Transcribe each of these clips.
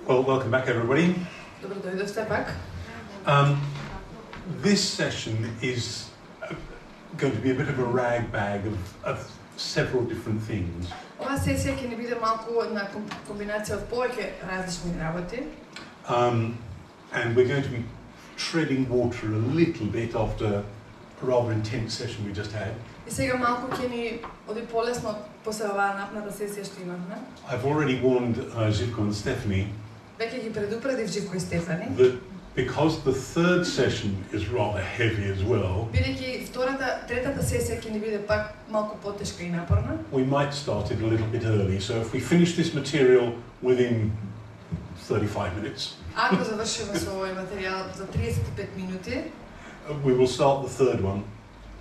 Well, welcome back, everybody. Добро дојдовте пак. This session is going to be a bit of a rag bag of several different things. Оваа сесија ќе ни биде малку една комбинација од повеќе различни работи. And we're going to be treading water a little bit after a rather intense session we just had. И сега малку ќе ни оди полесно после оваа напната сесија што имавме. I've already warned Živko and Stephanie Веќе ги предупредив Живко и Стефани. that because the third session is rather heavy as well, Бидејќи третата сесија ќе ни биде пак малку потешка и напорна. we might start it a little bit early. So if we finish this material within 35 minutes, Ако завршиме со овој материјал за 35 минути, we will start the third one,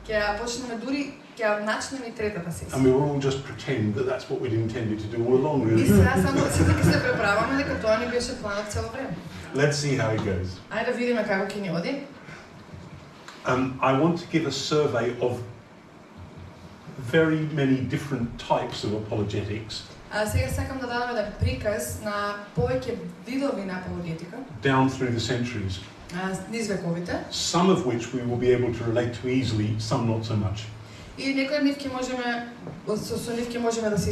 ќе почнеме дури ќе начнеме и третата and сесија. we will all just pretend that that's what we'd intended to do all along, И really. сега само сите ќе се преправаме дека тоа ни беше планот цело време. Let's see how it goes. Ајде да видиме како ќе ни оди. I want to give a survey of very many different types of apologetics, А сега сакам да дадам еден приказ на повеќе видови на апологетика, down through the centuries, низ вековите. some of which we will be able to relate to easily, some not so much. И некои од нив ќе можеме со нив ќе можеме да се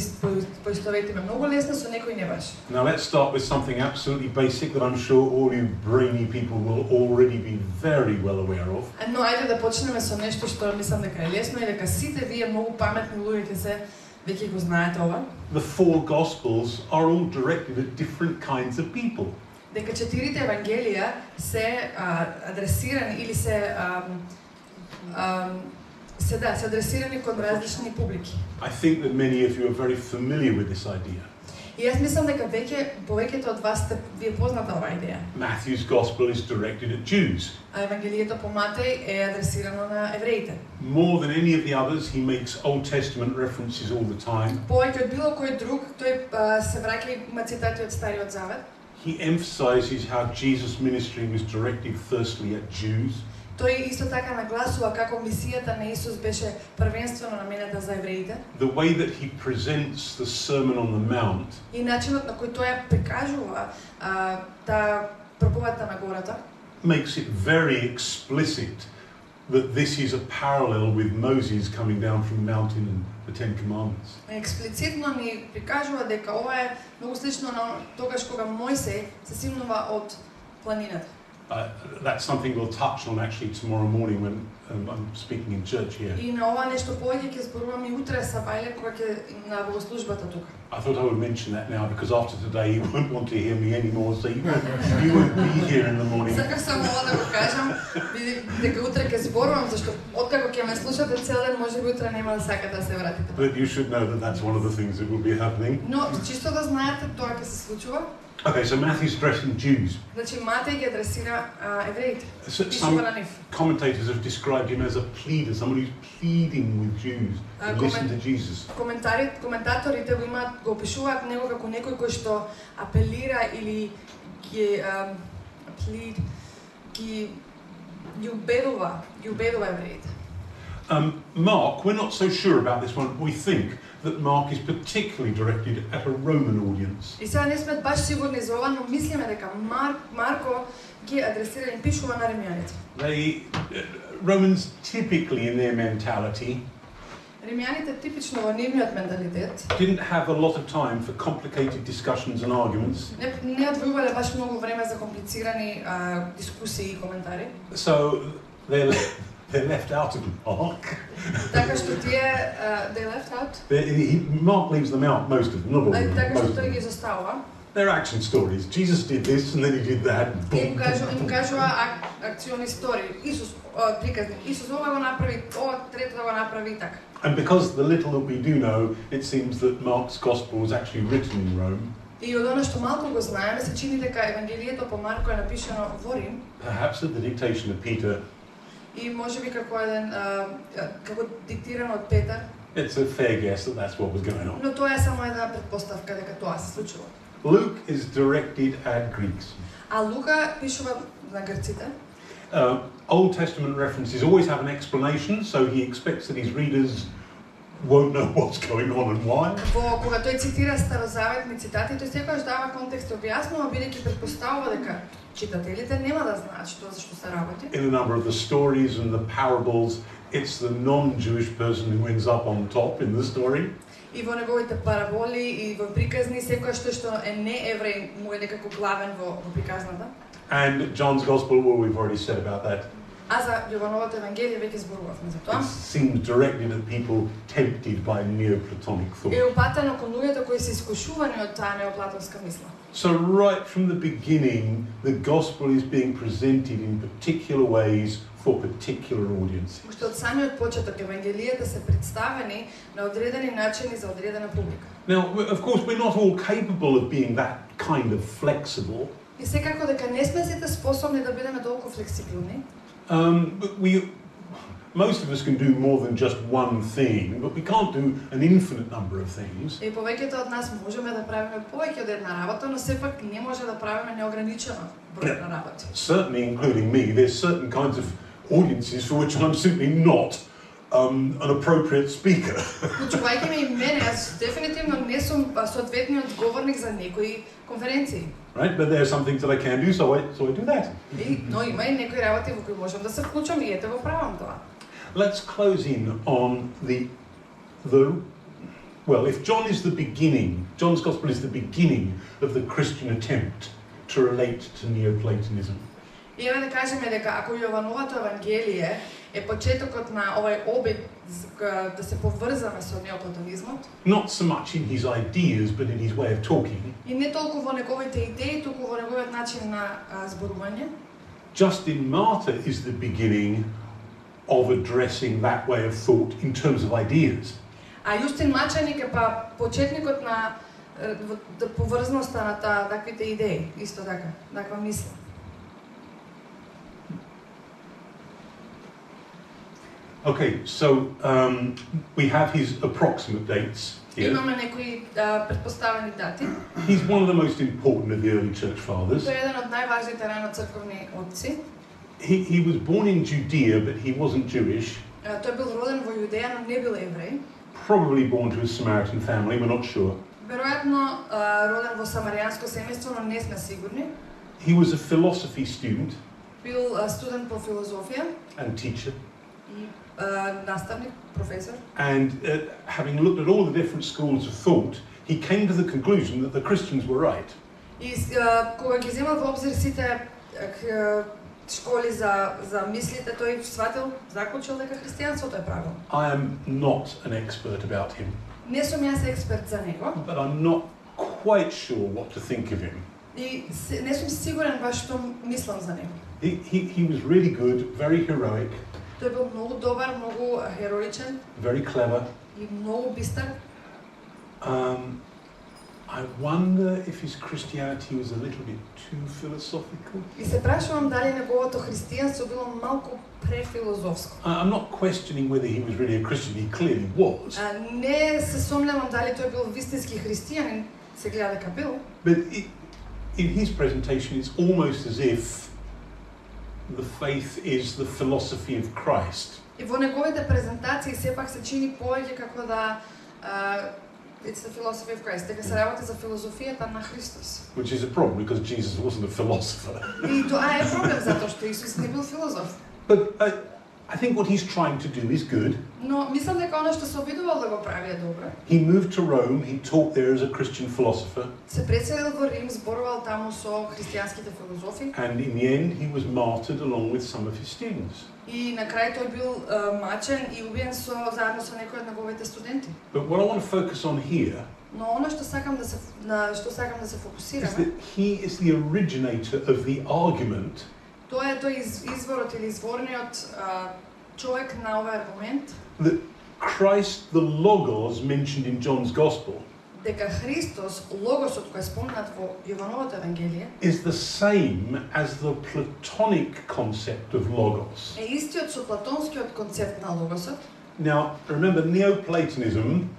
поистоветиме многу лесно, со некои не баш. Now let's start with something absolutely basic that I'm sure all you brainy people will already be very well aware of. Но ајде да почнеме со нешто што мислам дека е лесно и дека сите вие многу паметни луѓе ќе се веќе го знаете ова. The four Gospels are all directed at different kinds of people. Дека 4 евангелија се адресирани или се адресирани кон различни публики. I think that many of you are very familiar with this idea. И јас мислам дека повеќето од вас ви е позната оваа идеја. Matthew's Gospel is directed at Jews. А Евангелието по Матеј е адресирано на евреите. More than any of the others, he makes Old Testament references all the time. Повеќе од било кој друг, тој се враќа и има цитати од Стариот Завет. He emphasizes how Jesus' ministry was directed firstly at Jews. Тој исто така нагласува како мисијата на Исус беше првенствено наменета за евреите. The way that he presents the Sermon on the Mount И начинот на кој тој ја прикажува таа проповедта на гората makes it very explicit that this is a parallel with Moses coming down from the mountain and the Ten Commandments. експлицитно ни прикажува дека ова е многу слично на тогаш кога Мојсей се симнува од планината. That's something we'll touch on actually tomorrow morning when I'm speaking in church here. И на ова нешто повеќе ќе зборувам и утре сабајле кога ќе на богослужбата тука. I thought I would mention that now because after today you won't want to hear me anymore, so you won't be here in the morning. Сакав само ова да го кажам, дека утре ќе зборувам, зашто откако ќе ме слушате цел ден, можеби утре нема да сакате да се вратите. But you should know that that's one of the things that will be happening. Но чисто да знаете, тоа ќе се случува. Okay, so Matthew's addressing Jews. Значи Матеј ги адресира евреите. Some commentators have described him as a pleader, someone who's pleading with Jews to listen to Jesus. Коментаторите го опишуваат него како некој кој што апелира или ги убедува евреите. Mark, we're not so sure about this one. We think that Mark is particularly directed at a Roman audience. И сега не сме баш сигурни за ова, но мислиме дека Марко ги адресира и пишува на римјаните. Romans typically in their mentality Римјаните типично во нивниот менталитет didn't have a lot of time for complicated discussions and arguments. не одвојувале баш многу време за комплицирани дискусии и коментари. So they're left out of Mark. Така што тие they left out. Mark leaves them out, most of them, not all of them. Така што тој ги изоставува. They're action stories. Jesus did this and then he did that. Им кажува акциони истории. Исус приказни. Исус ова го направи, ова трето да го направи така. And because the little that we do know, it seems that Mark's gospel was actually written in Rome. И од она што малку го знаеме, се чини дека Евангелието по Марко е напишано во Рим. Perhaps at the dictation of Peter. И можеби како диктирано од Петар. It's a fair guess that that's what was going on. Но тоа е само една претпоставка дека тоа се случува. Luke is directed at Greeks. А Лука пишува на грците. Old Testament references always have an explanation, so he expects that his readers won't know what's going on and why. Кога тој цитира старозаветни цитати, тој секогаш дава контекст и објаснува, бидејќи претпоставува дека читателите нема да знаат што зашто се работи. In a number of the stories and the parables, it's the non-Jewish person who ends up on top in the story. И во неговите параболи и во приказни секојаш тој што е не евреј му е некако главен во приказната. And John's Gospel, well, we've already said about that. А за Јовановото евангелие веќе зборувавме за тоа. It seems directed at people tempted by Neoplatonic thought. Е упатено кон луѓето кои се искушувани од таа неоплатонска мисла. So right from the beginning, the Gospel is being presented in particular ways for particular audiences. Уште од самиот почеток евангелието се представени на одредени начини за одредена публика. Now, of course, we're not all capable of being that kind of flexible. И секако дека не сме сите способни да бидеме толку флексибилни. But most of us can do more than just one thing, but we can't do an infinite number of things. И повеќето од нас можеме да правиме повеќе од една работа, но сепак не може да правиме неограничено број на работи. Certainly, including me, there's certain kinds of audiences for which I'm simply not an appropriate speaker. Вклучувајќи ме и мене, јас дефинитивно не сум соодветниот говорник за некои конференции. Right, but there are some things that I can do, so I do that. Но има и некои работи во кои можам да се вклучам и ете го правам тоа. Let's close in on the well, if John is the beginning, John's Gospel is the beginning of the Christian attempt to relate to Neoplatonism. И еве да кажеме дека ако Јовановото евангелие е почетокот на овај обид да се поврзаме со неоплатонизмот. Not so much in his ideas, but in his way of talking. И не толку во неговите идеи, туку во неговиот начин на зборување. Justin Martyr is the beginning of addressing that way of thought in terms of ideas. А Јустин Маченик е па почетникот на поврзноста на таквите идеи, исто така, таква мисла. Okay, so we have his approximate dates here. Имаме некои претпоставени дати. He's one of the most important of the early church fathers. Тој е еден од најважните рано црковни отци. He was born in Judea, but he wasn't Jewish. Тој бил роден во Јудеја, но не бил евреј. Probably born to a Samaritan family, we're not sure. Веројатно роден во самаријанско семејство, но не сме сигурни. He was a philosophy student. Бил студент по филозофија. And teacher. И наставник, професор. And having looked at all the different schools of thought, he came to the conclusion that the Christians were right. И кога ги земал во обзир сите школи за мислите, тој сватил, заклучил дека христијанството е правилно. I am not an expert about him. Не сум јас експерт за него. But I'm not quite sure what to think of him. И не сум сигурен баш што мислам за него. He was really good, very heroic. Тој бил многу добар, многу хероичен. Very clever. И многу бистар. I wonder if his Christianity was a little bit too philosophical. И се прашувам дали неговото христијанство било малку префилозофско. I'm not questioning whether he was really a Christian. He clearly was. Не се сомневам дали тој бил вистински христијанин, се гледа дека бил. But in his presentation, it's almost as if the faith is the philosophy of Christ. И во неговите презентации сепак се чини повеќе како да it's the philosophy of Christ, дека се работи за филозофијата на Христос. Which is a problem because Jesus wasn't a philosopher. И тоа е проблем затоа што Исус не бил филозоф. But I think what he's trying to do is good. Но мислам дека она што се обидувал да го прави е добро. He moved to Rome, he taught there as a Christian philosopher. Се преселил во Рим, зборувал таму со христијанските филозофи. And in the end he was martyred along with some of his students. И на крај тој бил мачен и убиен заедно со некои од неговите студенти. But what I want to focus on here Но она што сакам да се is фокусираме, that he is the originator of the argument тоа е тој изворот или изворниот човек на овој аргумент that Christ, the Logos mentioned in John's Gospel, дека Христос, логосот кој е спомнат во Јовановото евангелие, is the same as the Platonic concept of Logos. е истиот со платонскиот концепт на логосот. Now, remember, Neoplatonism,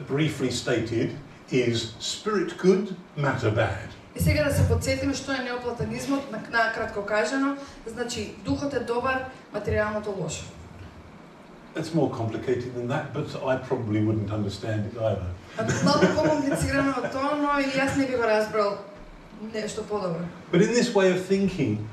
briefly stated, is spirit good, matter bad. И сега да се потсетиме што е неоплатонизмот, на кратко кажано, значи духот е добар, материјалното лошо. it's more complicated than that, but I probably wouldn't understand it either. Малку покомплицирано од тоа, но и јас не би го разбрал нешто подобро. But in this way of thinking,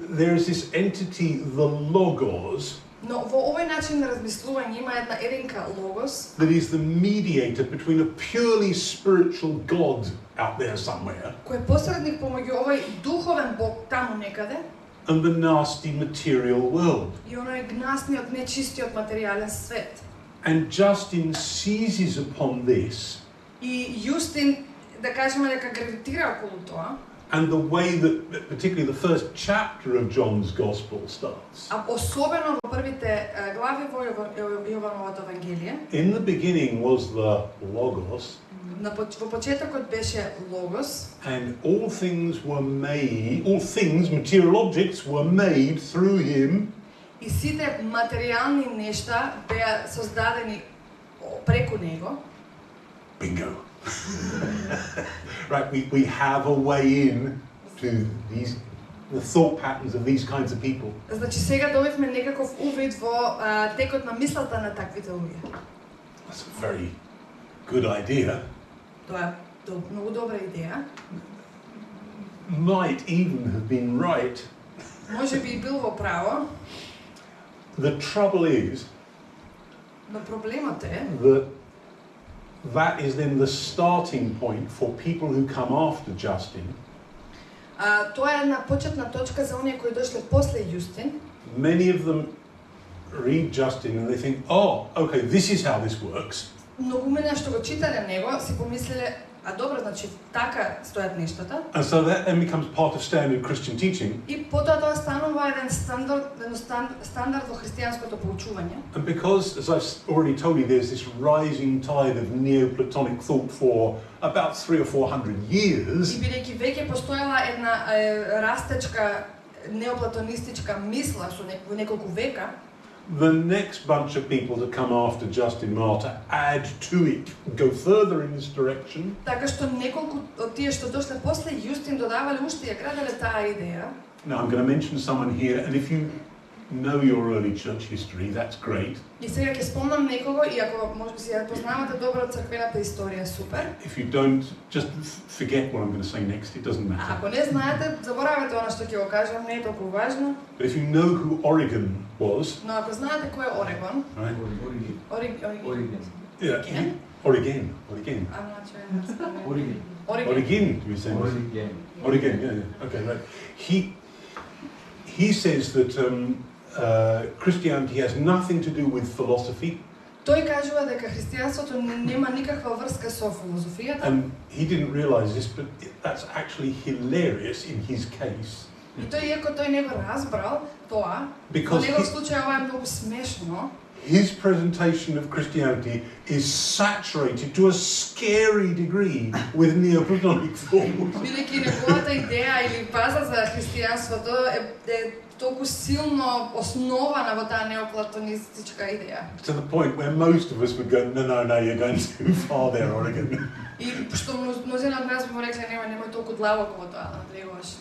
there is this entity, the logos, Но во овој начин на размислување има една единка логос, that is the mediator between a purely spiritual God out there somewhere кој е посредник помеѓу овој духовен бог таму некаде and the nasty material world. и оној гнасниот, нечистиот материјален свет. And Justin seizes upon this И Јустин, да кажеме дека гравитира околу тоа, and the way that particularly the first chapter of John's Gospel starts. а особено во првите глави во Јовановото Евангелие, In the beginning was the Logos, во почетокот беше Логос, and all things, material objects, were made through him. и сите материјални нешта беа создадени преку него. Bingo. Right, we have a way in to the thought patterns of these kinds of people. Значи сега добивме некаков увид во текот на мислата на таквите луѓе. That's a very good idea. Тоа е многу добра идеја. Might even have been right. Може би и бил во право. The trouble is Но проблемот е that is then the starting point for people who come after Justin. Тоа е една почетна точка за оние кои дошле после Јустин. Many of them read Justin and they think, oh, okay, this is how this works. Многу мене што го читале него си помислеле, а добро, значи така стојат нештата. And so that then becomes part of standard Christian teaching. И потоа тоа станува еден стандард во христијанското поучување. And because, as I've already told you, there's this rising tide of Neoplatonic thought for about 300 or 400 years. И бидејќи веќе постоела една растечка неоплатонистичка мисла во неколку века, the next bunch of people to come after Justin Martyr to add to it, go further in this direction. Така што неколку од тие што дошле после Јустин додавале уште ја граделе таа идеја. Now I'm going to mention someone here, and if you know your early church history, that's great. И сега ќе спомнам некого, и ако може би ја познавате добро црквената историја, супер. If you don't, just forget what I'm going to say next, it doesn't matter. Ако не знаете, заборавете она што ќе го кажам, не е толку важно. But if you know who Oregon was, Но ако знаете кој е Орегон, right? Oregon. Yeah, Again? Oregon. I'm not sure that's the name. Oregon. Oregon, do we say? Oregon, yeah. Okay, right. He says that Christianity has nothing to do with philosophy. Тој кажува дека христијанството нема никаква врска со филозофијата. And he didn't realize this, but that's actually hilarious in his case. И тој, иако тој не го разбрал тоа, во негов случај ова е многу смешно. His presentation of Christianity is saturated to a scary degree with Neoplatonic thought. Бидејќи неговата идеја или база за христијанството е толку силно основана во таа неоплатонистичка идеја. To the point where most of us would go, no, you're going too far there, Oregon. И што мнозина од нас би му рекле, немој толку длабоко во тоа, надлегуваш.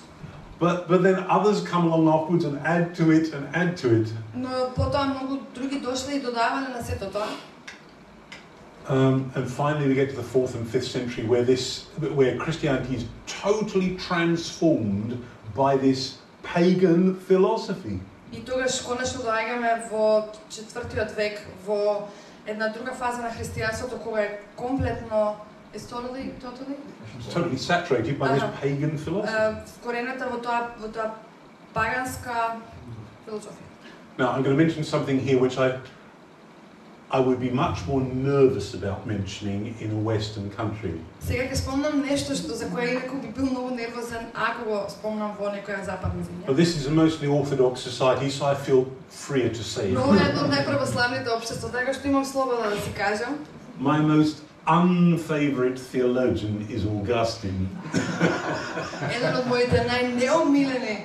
But then others come along afterwards and add to it and add to it. Но потоа многу други дошле и додавале на сето тоа. And finally we get to the 4th and 5th century where Christianity is totally transformed by this pagan philosophy. И тогаш конечно доаѓаме во 4-тиот век во една друга фаза на христијанството кога е комплетно Totally saturated by this pagan philosophy. Вкорената во тоа паганска филозофија. Now I'm going to mention something here which I would be much more nervous about mentioning in a Western country. Сега ќе спомнам нешто што за кое инаку би бил многу нервозен ако го спомнам во некоја западна земја. But this is a mostly Orthodox society, so I feel freer to say it. Но ова е едно од најправославните општества, така што имам слобода да си кажам. My most unfavorite theologian is Augustine. Еден од моите најнеомилени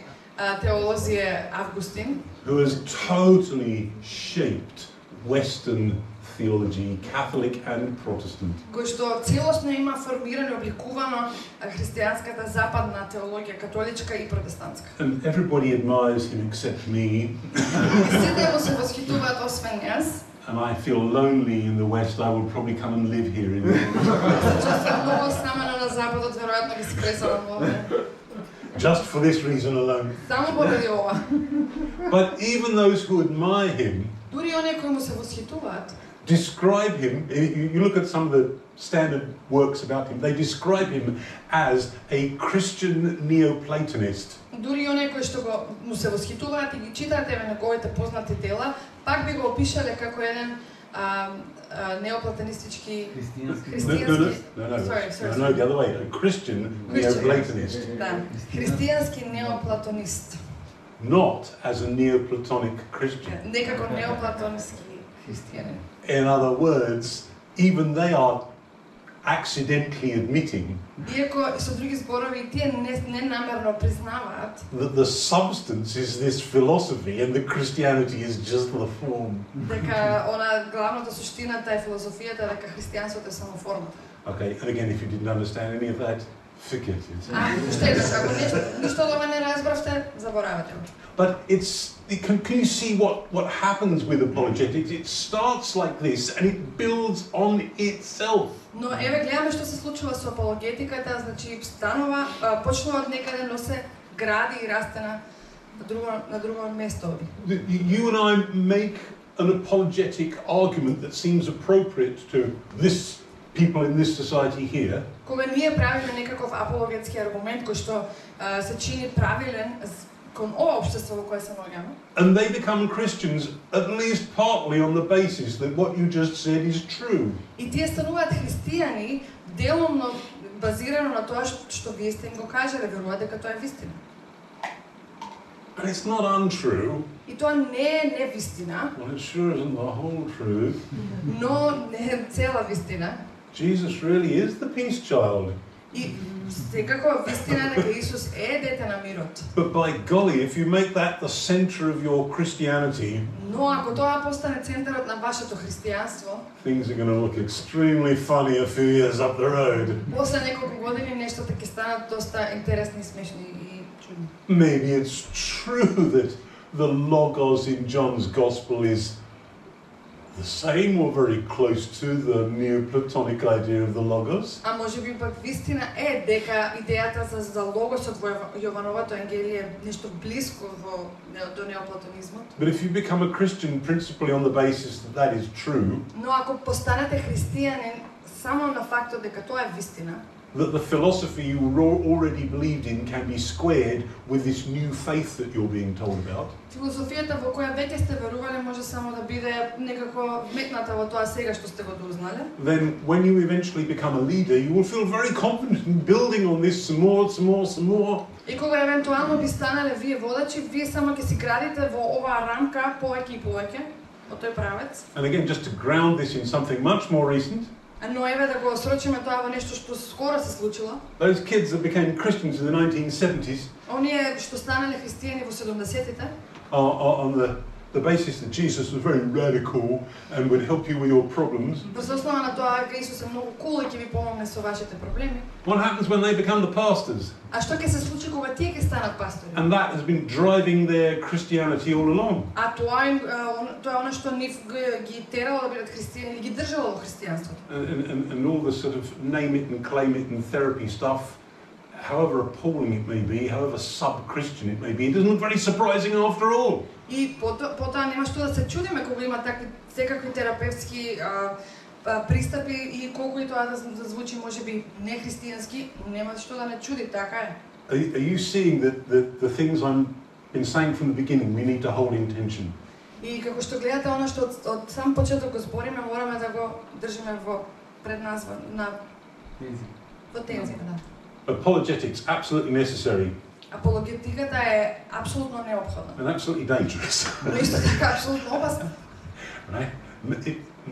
теолози е Августин, who has totally shaped Western theology, Catholic and Protestant. кој што целосно има формирано и обликувано христијанската западна теологија, католичка и протестантска. And everybody admires him except me. И сите му се восхитуваат освен јас. and I feel lonely in the West, I would probably come and live here in the Чувствувам много самена на западот, веројатно би се преселам овде. Just for this reason alone. Само поради ова. But even those who admire him, Дури оние кои му се восхитуваат, describe him, you look at some of the standard works about him, they describe him as a Christian Neoplatonist. дури оние кои што му се восхитуваат и ги читаат еве неговите познати дела, пак би го опишале како еден неоплатонистички христијански. No, the other way, a Christian Neoplatonist. Да, христијански неоплатонист. Not as a Neoplatonic Christian. Не како неоплатонски христијанин. In other words, even they are accidentally admitting Иако со други зборови и тие не намерно признаваат that the substance is this philosophy and the Christianity is just the form. дека она главната суштината е филозофијата, дека христијанството е само формата. Okay, and again, if you didn't understand any of that, forget it. Ако ништо од ова не разбравте, заборавате го. But can you see what happens with apologetics? It starts like this and it builds on itself. Но еве гледаме што се случува со апологетиката, значи станува, почнува од некаде, но се гради и расте на друго место. You and I make an apologetic argument that seems appropriate to this people in this society here. Кога ние правиме некаков апологетски аргумент кој што се чини правилен кон ова општество во кое се наоѓаме. And they become Christians at least partly on the basis that what you just said is true. И тие стануваат христијани деломно базирано на тоа што вие сте им го кажале, веруваат дека тоа е вистина. And it's not untrue. И тоа не е невистина. Well, it sure isn't the whole truth. Но не е цела вистина. Jesus really is the peace child. И секако вистина дека Исус е дете на мирот. But by golly, if you make that the center of your Christianity, Но ако тоа постане центарот на вашето христијанство, things are going to look extremely funny a few years up the road. после неколку години нештата ќе станат доста интересни, смешни и чудни. Maybe it's true that the logos in John's gospel is the same or very close to the Neoplatonic idea of the logos. А може би пак вистина е дека идејата за логосот во Јовановото евангелие е нешто блиско до неоплатонизмот. But if you become a Christian principally on the basis that that is true, Но ако постанете христијанин само на фактот дека тоа е вистина, that the philosophy you already believed in can be squared with this new faith that you're being told about. Филозофијата во која веќе сте верувале може само да биде некако вметната во тоа сега што сте го дознале. Then when you eventually become a leader, you will feel very confident in building on this some more. И кога евентуално би станале вие водачи, вие само ќе си градите во оваа рамка повеќе и повеќе, во тој правец. And again, just to ground this in something much more recent, Но еве да го срочиме тоа во нешто што скоро се случило. those kids that became Christians in the 1970s, Оние што станале христијани во 70-тите, on the basis that Jesus was very radical and would help you with your problems. Врз основа на тоа дека Исус е многу кул и ќе ви помогне со вашите проблеми. What happens when they become the pastors? А што ќе се случи кога тие ќе станат пастори? And that has been driving their Christianity all along. А тоа е она што нив ги терало да бидат христијани или ги држало во христијанството. And all the sort of name it and claim it and therapy stuff, however appalling it may be, however sub-Christian it may be, it doesn't look very surprising after all. И потоа нема што да се чудиме кога има такви секакви терапевтски пристапи и колку и тоа да звучи можеби не христијански, нема што да не чуди, така е. Are you seeing that the things I've been saying from the beginning we need to hold in tension? И како што гледате она што од сам почеток го збориме, мораме да го држиме во пред нас во тензија, да. Apologetics, absolutely necessary. Апологетиката е апсолутно неопходна. And absolutely dangerous. Но исто така апсолутно опасна. Right?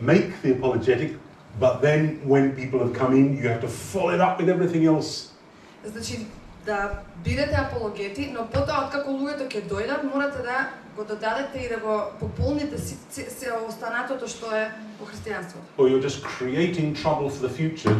Make the apologetic, but then when people have come in, you have to follow it up with everything else. Значи да бидете апологети, но потоа откако луѓето ќе дојдат, морате да го додадете и да го пополните се останатото што е во христијанството. Or you're just creating trouble for the future.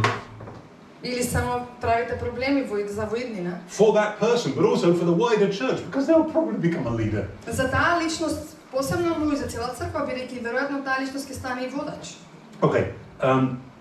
Или само правите проблеми за воиднина. For that person, but also for the wider church, because they'll probably become a leader. За таа личност Посебно му и за цела црква, бидејќи веројатно таа личност ќе стане и водач. Okay,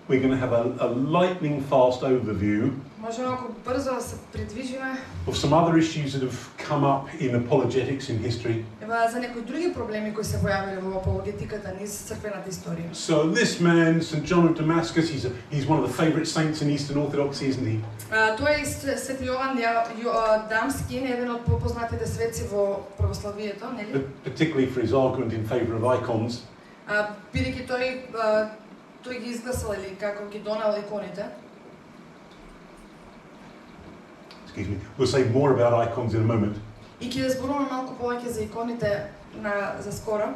we're going to have a lightning fast overview Може малку брзо да се придвижиме. of some other issues that have come up in apologetics in history. Ева за некои други проблеми кои се појавиле во апологетиката низ црквената историја. So this man, St. John of Damascus, he's one of the favourite saints in Eastern Orthodoxy, isn't he? Тој е Свети Јован Дамски, еден од попознатите светци во православието, нели? Particularly for his argument in favour of icons. Бидејќи тој ги изгласал или како ги донел иконите. Excuse me. We'll say more about icons in a moment. И ќе зборуваме малку повеќе за иконите за скоро.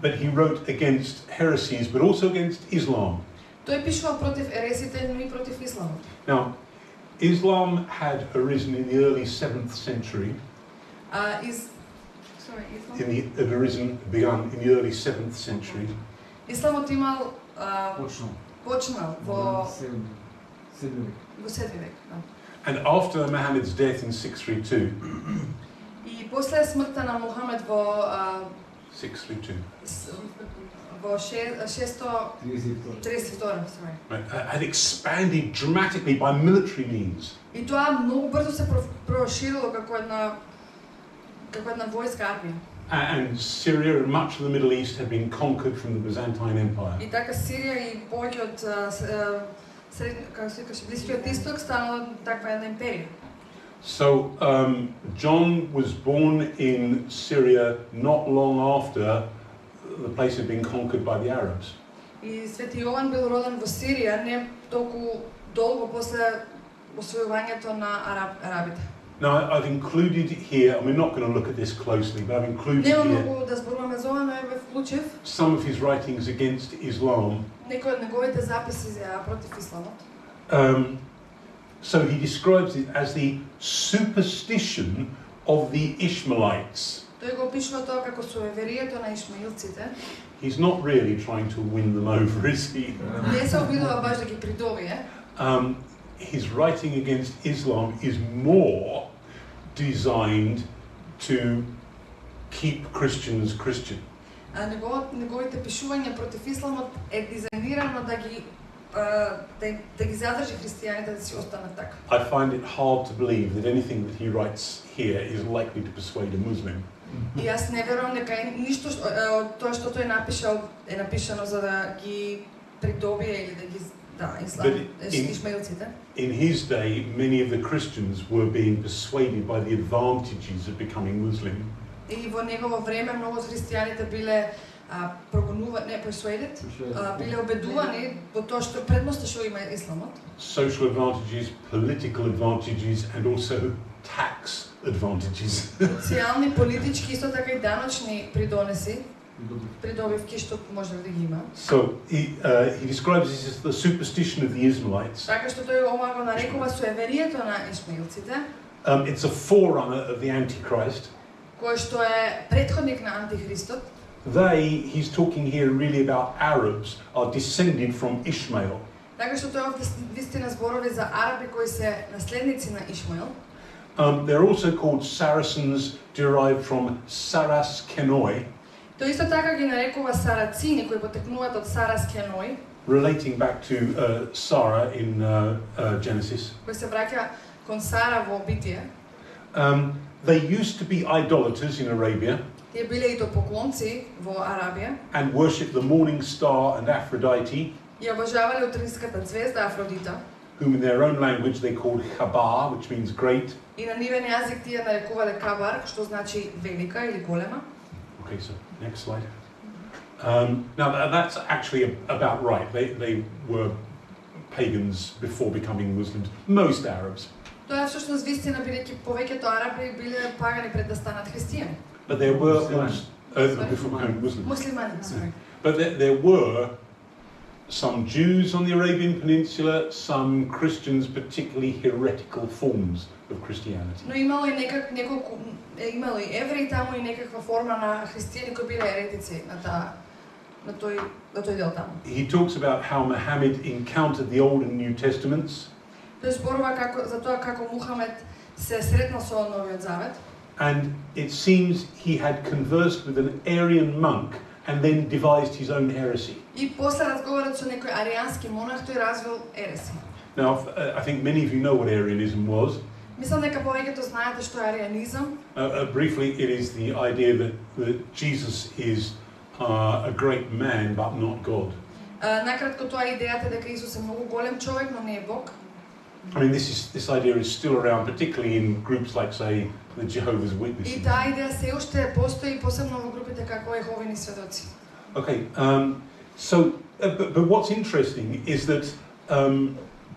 But he wrote against heresies, but also against Islam. Тој пишувал против ересите, но и против исламот. Now, Islam had arisen in the early 7th century. Begun in the early 7th century. Исламот имал почнал во 7 век. And after Muhammad's death in 632. И после смртта на Мухамед во 632. Во 632, had expanded dramatically by military means. И тоа многу брзо се проширило како една војска армија. And Syria and much of the Middle East had been conquered from the Byzantine Empire. И така Сирија и повеќе од Блискиот исток станала таква една империја. So John was born in Syria not long after the place had been conquered by the Arabs. И Свети Јован бил роден во Сирија не толку долго после освојувањето на арабите. Now I've included here, and we're not going to look at this closely, but I've included here some of his writings against Islam. So he describes it as the superstition of the Ishmaelites. He's not really trying to win them over, is he? His writing against Islam is more designed to keep Christians Christian. Неговите пишувања против исламот е дизајнирано да ги задржи христијаните да си останат така. I find it hard to believe that anything that he writes here is likely to persuade a Muslim. И јас не верувам дека ништо од тоа што тој напишал е напишано за да ги придобие или да ги in his day, many of the Christians were being persuaded by the advantages of becoming Muslim. И во негово време многу од христијаните биле биле обедувани во тоа што предноста што има исламот. Social advantages, political advantages, and also tax advantages. Социјални, политички, исто така и даночни придонеси. Придобивки што може да ги има. So he describes this as the superstition of the Ismailites. Така што тој ова го нарекува суеверието на исмаилците. It's a forerunner of the Antichrist. Кој што е претходник на антихристот. He's talking here really about Arabs are descended from Ishmael. Така што тој вистина зборови за араби кои се наследници на Ишмаел. They're also called Saracens, derived from Saras Kenoi. Тој исто така ги нарекува сарацини кои потекнуваат од Сарас Кеној. Relating back to Sarah in Genesis. Кој се враќа кон Сара во Битие. They used to be idolaters in Arabia. Тие биле идолопоклонци во Арабија. And worship the morning star and Aphrodite. И обожавале утринската звезда Афродита. Whom in their own language they called Habar, which means great. И на нивен јазик тие нарекувале Кабар, што значи велика или голема. Okay, so next slide. Now that's actually about right. They were pagans before becoming Muslims. Most Arabs. Тоа всушност вистина бидејќи повеќето араби биле пагани пред да станат христијани. But there were before becoming Muslims. Muslimani, sorry. But there were some Jews on the Arabian Peninsula, some Christians, particularly heretical forms of Christianity. Но имало и неколку имало и евреи таму и некаква форма на христијани кои биле еретици на тој дел таму. He talks about how Muhammad encountered the Old and New Testaments. Тој зборува за тоа како Мухамед се сретнал со Новиот Завет. And it seems he had conversed with an Arian monk and then devised his own heresy. И после разговорот со некој аријански монах тој развил ереси. Now, I think many of you know what Arianism was. Мислам дека повеќето знаете што е аријанизам. Briefly, it is the idea that Jesus is a great man but not God. Накратко тоа е идејата дека Исус е многу голем човек, но не е Бог. I mean, this idea is still around, particularly in groups like, say, the Jehovah's Witnesses. И таа идеја се уште постои, посебно во групите како Јеховини сведоци. Okay, but what's interesting is that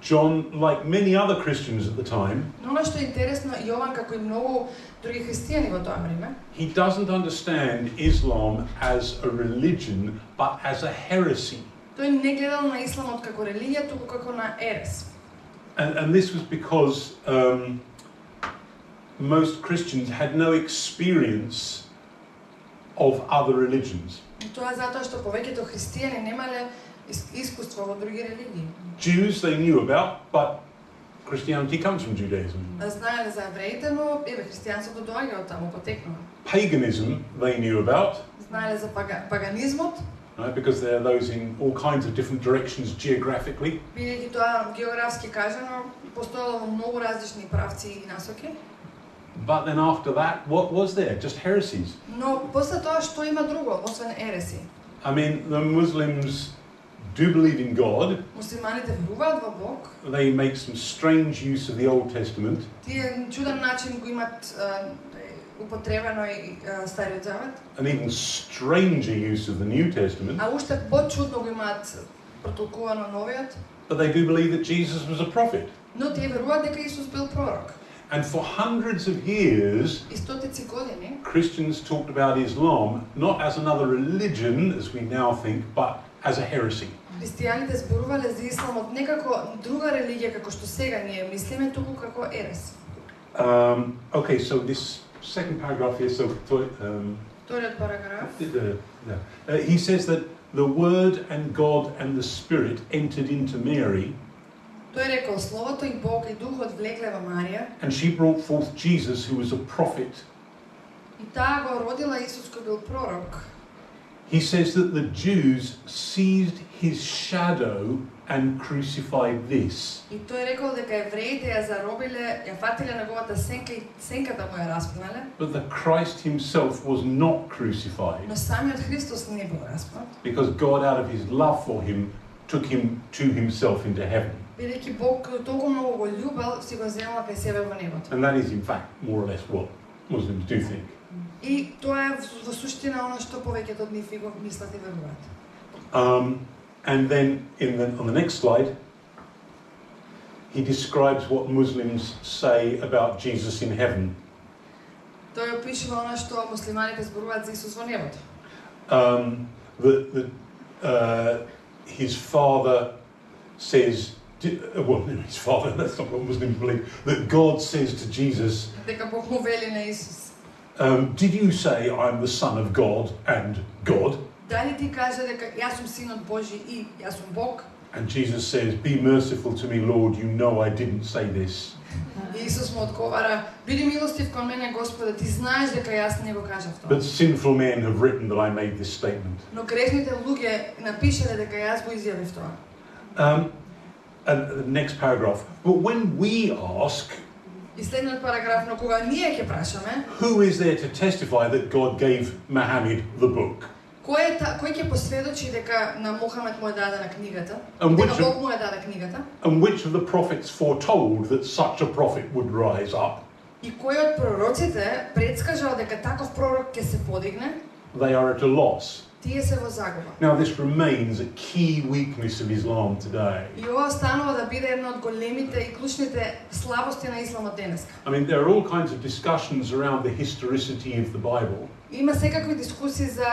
John, like many other Christians at the time, Но она што е интересно, Јован како и многу други христијани во тоа време, he doesn't understand Islam as a religion, but as a heresy. тој не гледал на исламот како религија, туку како на ерес. And this was because most Christians had no experience of other religions. Тоа е затоа што повеќето христијани немале искуство во други религии. Jews they knew about, but Christianity comes from Judaism. Знаеле за евреите, но христијанството доаѓа од таму, потекнува. Paganism they knew about. Знаеле за паганизмот. Right, because there are those in all kinds of different directions geographically. Бидејќи тоа географски кажано постоело во многу различни правци и насоки. But then after that, what was there? Just heresies. Но после тоа што има друго, освен ереси? I mean, the Muslims do believe in God. Муслиманите веруваат во Бог. They make some strange use of the Old Testament. Тие чуден начин го имат употребено и Стариот Завет. An even stranger use of the New Testament. А уште почудно го имаат протолкувано Новиот. But they do believe that Jesus was a prophet. Но тие веруваат дека Исус бил пророк. And for hundreds of years, И стотици години Christians talked about Islam not as another religion, as we now think, but as a heresy. христијаните зборувале за исламот не како друга религија како што сега ние мислиме, туку како ерес. Okay, so this second paragraph here, Вториот параграф. He says that the Word and God and the Spirit entered into Mary. Тој рекол, Словото и Бог и Духот влегле во Марија. And she brought forth Jesus, who was a prophet. И таа го родила Исус кој бил пророк. He says that the Jews seized his shadow and crucified this. И тој рекол дека евреите ја заробиле, ја фатиле неговата сенка и сенката му ја распнале. But the Christ himself was not crucified. Но самиот Христос не бил распнат. Because God, out of his love for him, took him to himself into heaven. Бидејќи Бог толку многу го љубел, си го земал кај себе во небото. And that is in fact more or less what Muslims do think. И тоа е во суштина она што повеќето од нив го мислат и веруваат. And then on the next slide, he describes what Muslims say about Jesus in heaven. Тој опишува она што муслиманите зборуваат за Исус во небото. His father says, his father, that's not what Muslims believe, that God says to Jesus, Дека Бог му вели на Исус. Did you say I'm the son of God and God? Дали ти кажа дека јас сум синот Божи и јас сум Бог? And Jesus says, be merciful to me, Lord, you know I didn't say this. И Исус му одговара, биди милостив кон мене, Господе, ти знаеш дека јас не го кажав тоа. But sinful men have written that I made this statement. Но грешните луѓе напишале дека јас го изјавив тоа. And the next paragraph. But when we ask, И следниот параграф, но кога ние ќе прашаме, who is there to testify that God gave Muhammad the book? кој ќе посведочи дека на Мухамед му е дадена книгата? And Дека Бог му е даде книгата? And which of the prophets foretold that such a prophet would rise up? И кој од пророците предскажал дека таков пророк ќе се подигне? They are at a loss. Тие се во загуба. Now this remains a key weakness of Islam today. И ова останува да биде една од големите и клучните слабости на исламот денеска. I mean, there are all kinds of discussions around the historicity of the Bible. Има секакви дискусии за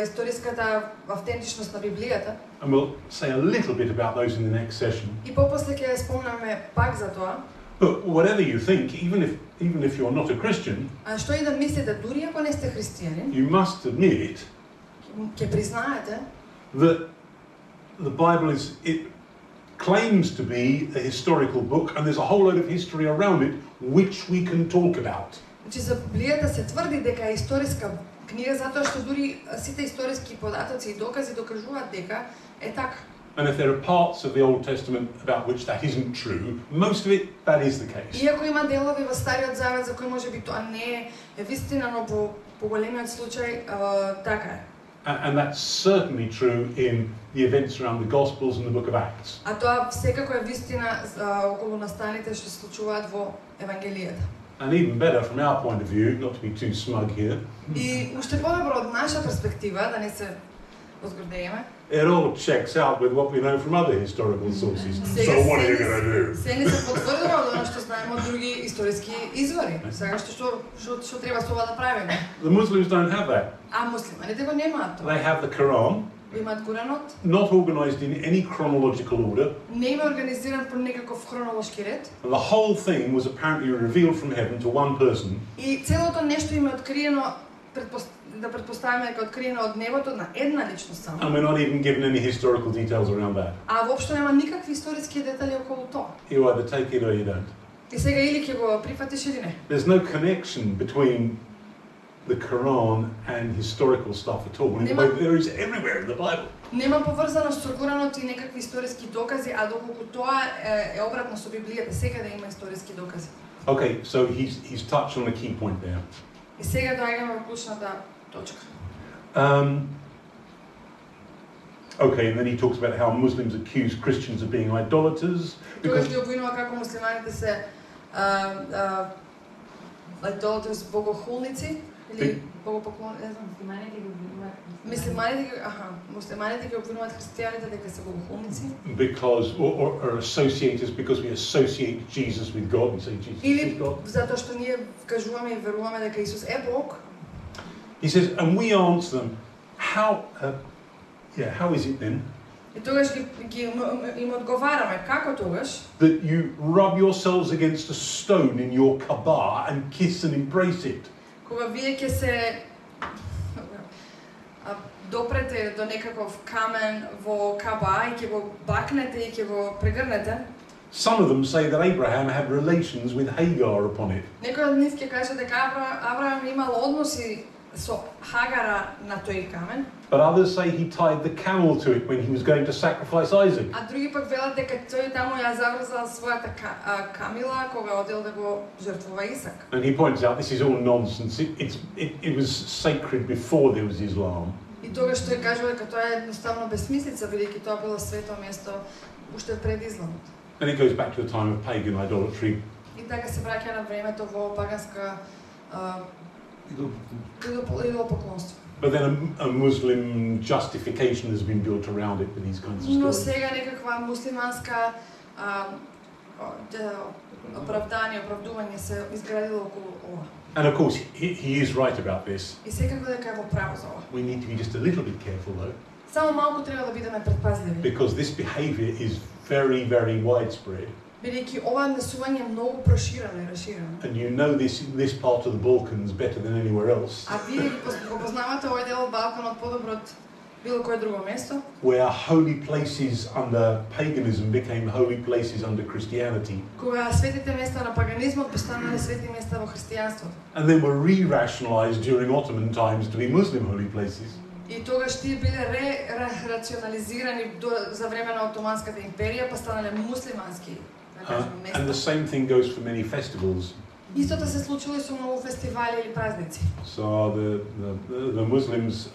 историската автентичност на Библијата. And we'll say a little bit about those in the next session. И попосле ќе спомнаме пак за тоа. But whatever you think, even if you're not a Christian, А што и да мислите, дури ако не сте христијанин, you must admit ќе признаете that the Bible it claims to be a historical book, and there's a whole load of history around it which we can talk about. Значи за Библијата се тврди дека е историска книга затоа што дури сите историски податоци и докази докажуваат дека е така. And if there are parts of the Old Testament about which that isn't true, most of it, that is the case. Иако има делови во Стариот Завет за кои можеби тоа не е вистина, но во поголемиот случај така е. And that's certainly true in the events around the Gospels and the book of Acts. А тоа секако е вистина околу настаните што се случуваат во Евангелијата. And even better from our point of view, not to be too smug here. И уште подобро од наша перспектива, да не се возгордееме. It all checks out with what we know from other historical sources. So what are you going to do? Се не се потврдува од она што знаеме од други историски извори. Сега што треба со ова да правиме? The Muslims don't have that. А муслиманите го немаат тоа. They have the Quran, Имаат Куранот, not organized in any chronological order. не има организиран по некаков хронолошки ред. And the whole thing was apparently revealed from heaven to one person. И целото нешто им е откриено, да предпоставиме дека откриено од небото на една личност само. And we're not even given any historical details around that. А воопшто нема никакви историски детали околу тоа. You either take it or you don't. И сега или ќе го прифатиш или не. There's no connection between the Quran and historical stuff at all. There is everywhere in the Bible. Нема поврзаност со Куранот и некакви историски докази, а доколку тоа е обратно со Библијата, секаде има историски докази. Okay, so he's touched on a key point there. И сега доаѓаме во клучната точка. Okay, and then he talks about how Muslims accuse Christians of being idolaters. Тогаш ги обвинува како муслиманите се idolaters, богохулници или богопоклонници, не знам. Муслиманите ги обвинуваат христијаните дека се богохулници. Because or associate us because we associate Jesus with God and say Jesus is God. Или затоа што ние кажуваме и веруваме дека Исус е Бог. He says, and we answer them, how is it then? И тогаш им одговараме како тогаш that you rub yourselves against a stone in your Kaaba and kiss and embrace it. Кога вие ќе се допрете до некаков камен во Каба и ќе го бакнете и ќе го прегрнете. Some of them say that Abraham had relations with Hagar upon it. Некои од нив ќе кажат дека Авраам имал односи со Хагара на тој камен. But others say he tied the camel to it when he was going to sacrifice Isaac. А други пак велат дека тој таму ја заврзал својата камила кога одел да го жртвува Исак. And he points out this is all nonsense. It was sacred before there was Islam. И тогаш тој кажува дека тоа е едноставно безсмислица, бидејќи тоа било свето место уште пред Исламот. And it goes back to a time of pagan idolatry. И така се враќа на времето во паганска идолопоклонство. But then a Muslim justification has been built around it with these kinds of stories. Но сега некаква муслиманска оправдување се изградило околу ова. And of course, he is right about this. И секако дека е во право за ова. We need to be just a little bit careful though. Само малку треба да бидеме предпазливи. Because this behavior is very, very widespread. Бидејќи ова однесување е многу проширено и расширено. And you know this part of the Balkans better than anywhere else. А вие го познавате овој дел од Балканот подобро од било кое друго место. Where holy places under paganism became holy places under Christianity. Кога светите места на паганизмот постанале свети места во христијанството. And then were re-rationalized during Ottoman times to be Muslim holy places. И тогаш тие биле рационализирани за време на Отоманската империја, па станале муслимански. And the same thing goes for many festivals. Истото се случило и со многу фестивали или празници. So the Muslims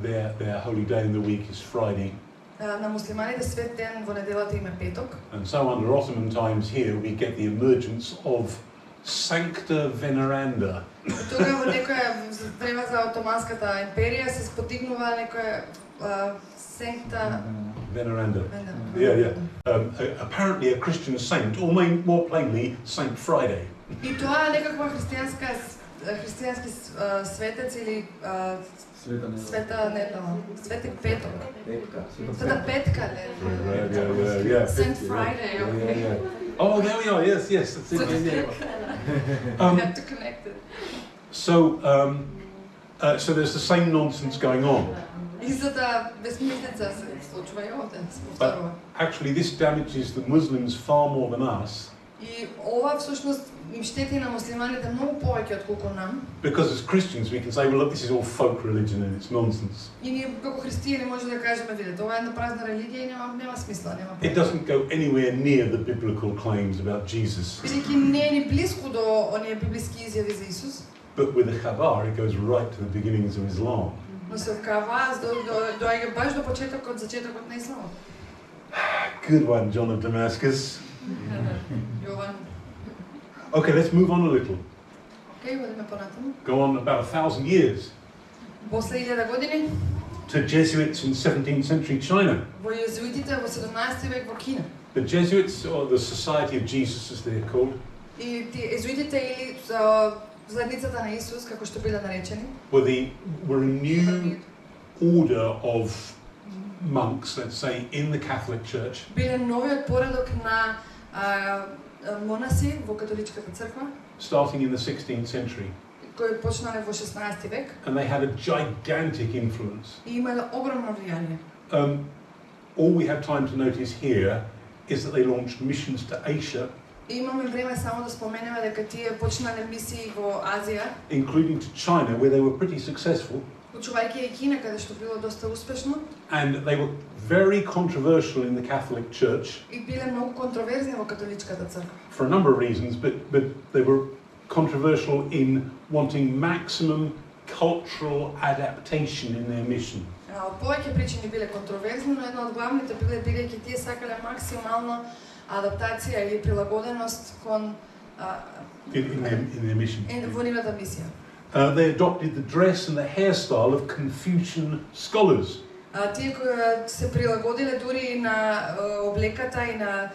their holy day in the week is Friday. На муслиманите свет ден во неделата им е петок. And so under Ottoman times here we get the emergence of Sancta Veneranda. Тога во некоја време за Отоманската империја се сподигнува некоја Sancta Veneranda. Yeah. Apparently a Christian saint, or more plainly, Saint Friday. И тоа е некаква христијански светец или света недела, свети петок. Света петка, Yeah. Saint Friday, okay. Oh, there we are. Yes. That's it. We have to connect it. So there's the same nonsense going on. Истата безмислица се случува и овде. But actually, this damages the Muslims far more than us. И ова всушност им штети на муслиманите многу повеќе отколку нам. Because as Christians we can say, well, look, this is all folk religion and it's nonsense. И ние како христијани може да кажеме, видете, ова е една празна религија и нема смисла, нема. It doesn't go anywhere near the biblical claims about Jesus. Бидејќи не е ни блиску до оние библиски изјави за Исус. But with the Khabar, it goes right to the beginnings of Islam. Но со Каваз доаѓа баш до зачетокот на исламот. Good one, John of Damascus. Јован. Okay, let's move on a little. Океј, одиме понатаму. Go on about 1,000 years После 1000 години to Jesuits in 17th century China. во језуитите во 17 век во Кина. The Jesuits, or the Society of Jesus as they're called, И језуитите или заедницата на Исус, како што биле наречени, were a new order of monks, let's say, in the Catholic Church. биле новиот поредок на монаси во католичката црква, Starting in the 16th century. кои почнале во 16 век And they had a gigantic influence. и имале огромно влијание. All we have time to notice here is that they launched missions to Asia, И имаме време само да споменеме дека тие почнале мисии во Азија, including to China, where they were pretty successful. Учувајќи и Кина, каде што било доста успешно, And they were very controversial in the Catholic Church и биле многу контроверзни во католичката црква. for a number of reasons, but they were controversial in wanting maximum cultural adaptation in their mission. Од повеќе причини биле контроверзни, но една од главните биле бидејќи тие сакале максимално адаптација или прилагоденост кон In their mission. во нивната мисија. They adopted the dress and the hairstyle of Confucian scholars. Тие кои се прилагодиле дури и на облеката и на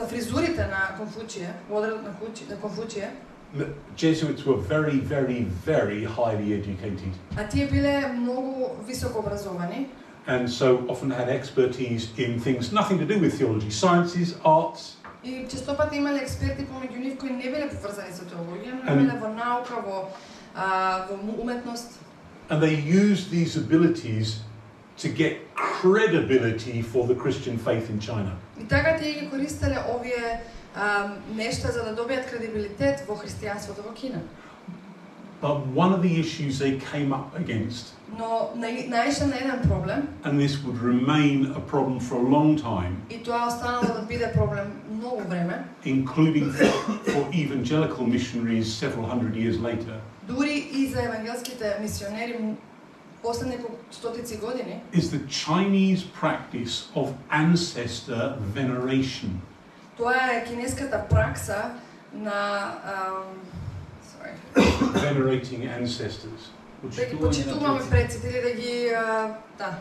фризурите на Конфуција, одредот на Конфуција. The Jesuits were very, very, very highly educated, А тие биле многу високо образовани and so often had expertise in things nothing to do with theology, sciences, arts, и честопати имале експерти помеѓу нив кои не биле поврзани со теологија, но биле во наука, во уметност. and they used these abilities to get credibility for the Christian faith in China. И така тие ги користеле овие нешта за да добијат кредибилитет во христијанството во Кина. But one of the issues they came up against, Но наишле на еден проблем, and this would remain a problem for a long time, и тоа останало да биде проблем многу време, including for evangelical missionaries several hundred years later, дури и за евангелските мисионери после неколку стотици години, is the Chinese practice of ancestor veneration. тоа е кинеската пракса на Venerating ancestors. да ги почитуваме предците или да ги да.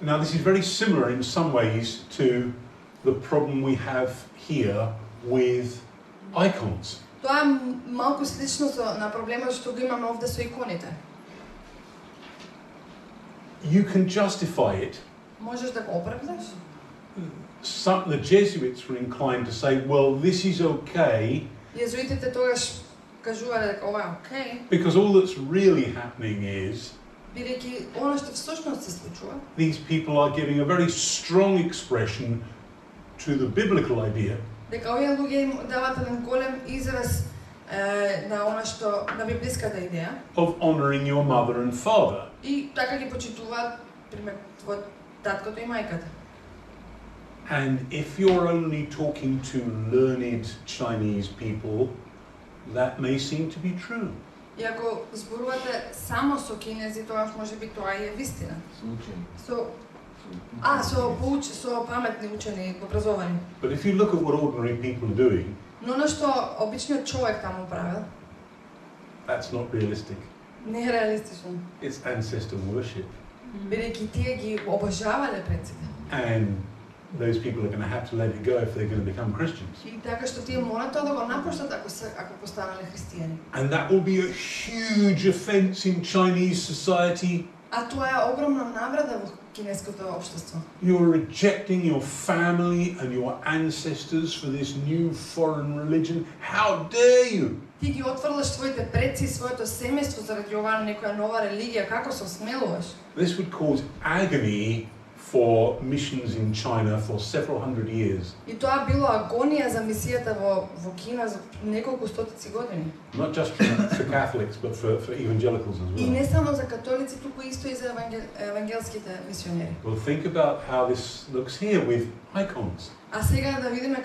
Now this is very similar in some ways to the problem we have here with icons. Тоа е малку слично на проблемот што го имаме овде со иконите. You can justify it. Можеш да го оправдаш? The Jesuits were inclined to say, well, this is okay. Језуитите тогаш кажувале дека ова е окей, Because all that's really happening is бидејќи она што всушност се случува, these people are giving a very strong expression to the biblical idea дека овие луѓе им дават еден голем израз на она што на библиската идеја of honoring your mother and father. и така ги почитуваат пример твој таткото и мајката. And if you're only talking to learned Chinese people, that may seem to be true. И ако зборувате само со кинези, тоа можеби тоа е вистина. Со паметни учени, образовани. But if you look at what ordinary people are doing, Но на што обичниот човек таму правил, that's not realistic. не е реалистично. It's ancestor worship. Бидејќи тие ги обожавале предците. And those people are going to have to let it go if they're going to become Christians. И така што тие мора тоа да го напуштат ако постанале христијани. And that will be a huge offense in Chinese society. А тоа е огромна навреда во кинеското општество. You're rejecting your family and your ancestors for this new foreign religion. How dare you? Ти ги отврлаш своите предци и своето семејство заради оваа некоја нова религија, како се осмелуваш? This would cause agony for missions in China for several hundred years. И тоа било агонија за мисијата во Кина за неколку стотици години. Not just for Catholics, but for evangelicals as И well. не само за католици, туку исто и за евангелските мисионери. Well, think about how this looks here with icons. А сега да видиме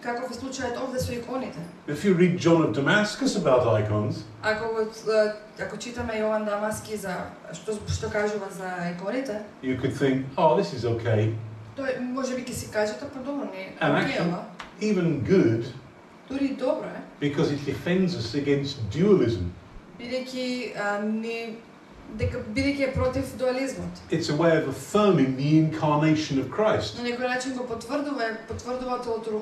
каков е случајот овде со иконите. If you read John of Damascus about icons, Ако читаме Јован Дамаски за што кажува за иконите, you could think, oh, this is okay. тој можеби ќе си кажете па добро не And е actually, ова. even good, Дури добро е, because it defends us against dualism. бидејќи бидејќи е против дуализмот. It's a way of affirming the incarnation of Christ. На некој начин го потврдува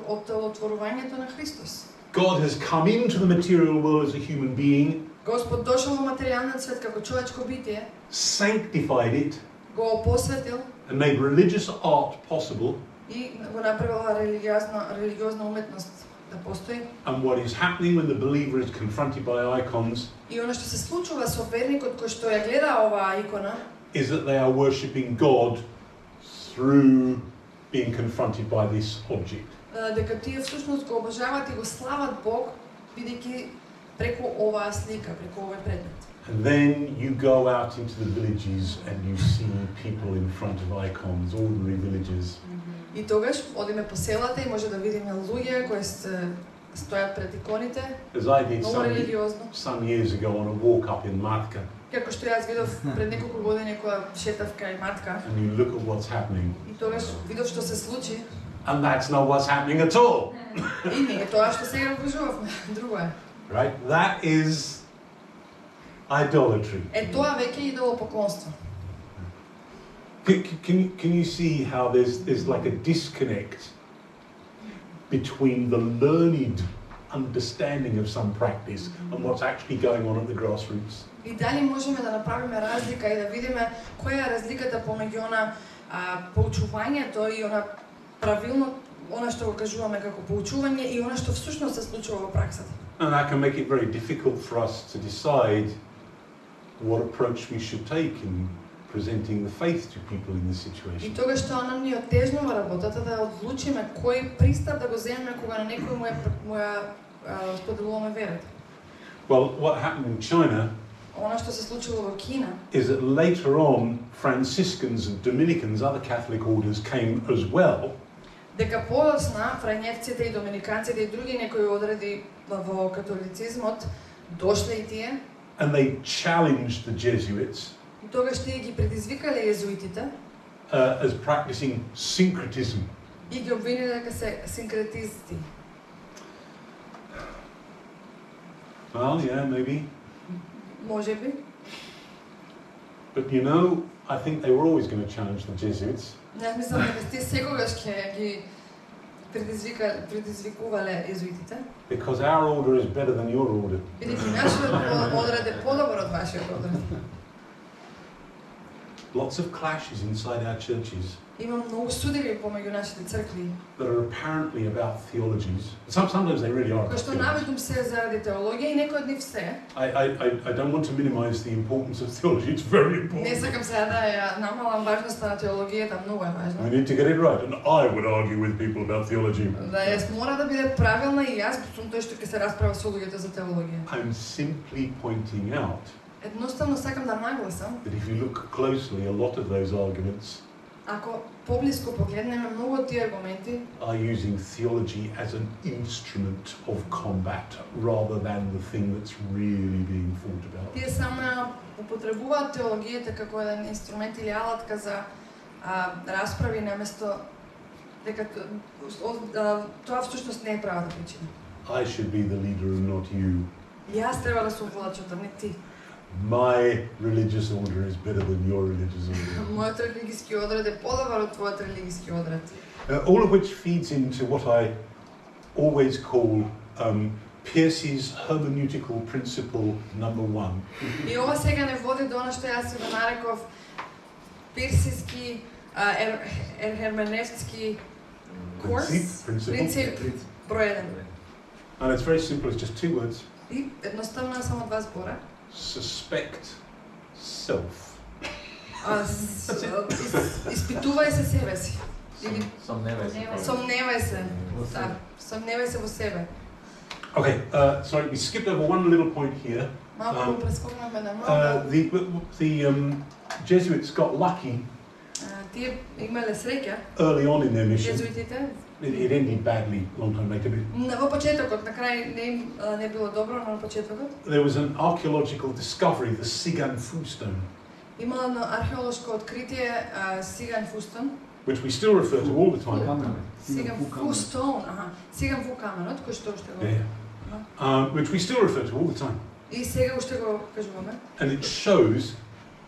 оттелотворувањето на Христос. God has come into the material world as a human being, Господ дошол во материјалниот свет како човечко битие, sanctified it, го посветил and made religious art possible. и го направила религиозна уметност да постои. And what is happening when the believer is confronted by icons И она што се случува со верникот кој што ја гледа оваа икона is that they are worshipping God through being confronted by this object. дека тие всушност го обожаваат и го слават Бог бидејќи преку оваа слика, преку овој предмет. And then you go out into the villages and you see people in front of icons, ordinary villagers. И тогаш одиме по селата и може да видиме луѓе кои стојат пред иконите, As I did многу религиозно. some years ago on a walk up in Matka, Како што јас видов пред неколку години кога шетав кај Матка and you look at what's happening, и тогаш видов што се случи and that's not what's happening at all. и не е тоа што сега го кажувавме, друго е. Right? That is idolatry. Е тоа веќе е идолопоклонство. Can you see how there's like a disconnect between the learned understanding of some practice and what's actually going on at the grassroots? И дали можеме да направиме разлика и да видиме која е разликата помеѓу она поучувањето и она правилно, она што го кажуваме како поучување и она што всушност се случува во праксата. And that can make it very difficult for us to decide what approach we should take in presenting the faith to people in this И situation. тогаш што нам ни отежнува работата да одлучиме кој пристап да го земеме кога на некој му ја споделуваме верата. Well, what happened in China Она што се случило во Кина is that later on Franciscans and Dominicans, other Catholic orders, came as well. дека подосна фрањевците и доминиканците и други некои одреди во католицизмот дошле и тие. And they challenged the Jesuits И тогаш тие ги предизвикале језуитите as practicing syncretism. и ги обвиниле дека се синкретисти. Well, yeah, maybe. Можеби. But you know, I think they were always going to challenge the Jesuits. Јас мислам дека тие секогаш ќе ги предизвикувале језуитите. Because our order is better than your order. Бидејќи нашиот одред е подобар од вашиот одред. Lots of clashes inside our churches Има многу судеви помеѓу нашите цркви, that are apparently about theologies. Sometimes they really are. кои што наведум се заради теологија и некои од нив се. I don't want to minimize the importance of theology. It's very Не important. сакам сега да ја намалам важноста на теологијата, многу е We важна. need to get it right. And I would argue with people about theology. Да јас мора да биде правилна и јас сум тој што ќе се расправа со луѓето за теологија. I'm simply pointing out Едноставно сакам да нагласам, that if you look closely, a lot of those arguments ако поблиску погледнеме многу од тие аргументи, are using theology as an instrument of combat rather than the thing that's really being fought about. тие само употребуваат теологијата како еден инструмент или алатка за расправи наместо дека тоа всушност не е правата причина. I should be the leader and not you. Јас треба да сум водачот, а не ти. My religious order is better than your religious order. Мојот религиски одред е подобар од твојот религиски одред. All of which feeds into what I always call Pearse's hermeneutical principle number 1. И ова сега не води до она што јас си го нареков пирсиски херменевтски курс, принцип број 1. And it's very simple, it's just 2 words. И едноставно е само 2 збора. Suspect self. Испитувај се себе си. Или Сомневај се. Да, сомневај се во себе. Okay, sorry, we skipped over one little point here. Малку прескокнавме на малку. The Jesuits got lucky Тие имале среќа. early on in their mission. Језуитите. It ended badly a long time later. Во почетокот, на крај не било добро, но на почетокот. There was an archaeological discovery, the Sigan Fu stone, Имало едно археолошко откритие Сиган Фустон. which we still refer to all the time. Сиган Фустон, Сиган Фу каменот, кој што уште го. Which we still refer to all the time. И сега уште го кажуваме. And it shows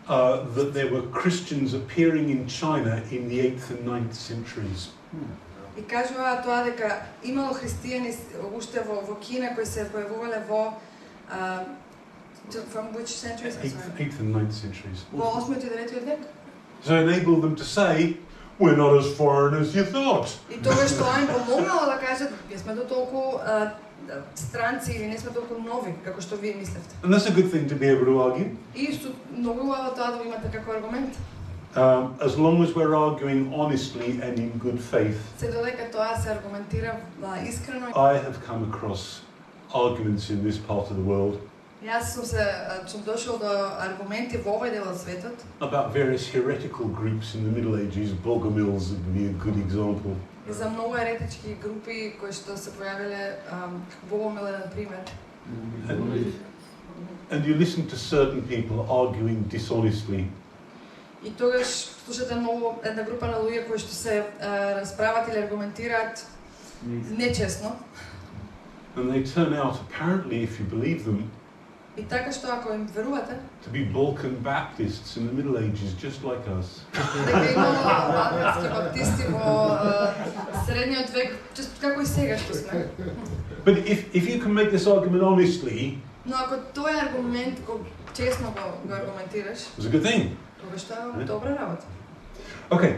that there were Christians appearing in China in the 8th and 9th centuries. И кажува тоа дека имало христијани уште во Кина кои се појавувале во from which centuries? 8th and 9th centuries. Во 8 и 9 век. So enable them to say, we're not as foreign as you thought. И тогаш тоа им помогнало да кажат, ние сме до толку странци или не сме толку нови како што вие мислевте. And that's a good thing to be able to argue. И што многу убаво тоа да го имате како аргумент. As long as we're arguing honestly and in good faith. Се додека тоа се аргументира искрено. I have come across arguments in this part of the world. Јас сум дошол до аргументи во овој дел од светот. About various heretical groups in the Middle Ages. Bogomils would be a good example. И за многу еретички групи кои што се појавиле Богомил е на пример. And you listen to certain people arguing dishonestly. И тогаш слушате многу една група на луѓе кои што се расправат или аргументираат нечесно. And they turn out, apparently, if you believe them, И така што ако им верувате, to be Balkan Baptists in the Middle Ages, just like us. дека имало балкански баптисти во средниот век, често како и сега што сме. But if you can make this argument honestly, Но ако тој аргумент го честно го аргументираш, it's a good thing. тогаш тоа е добра работа. Okay.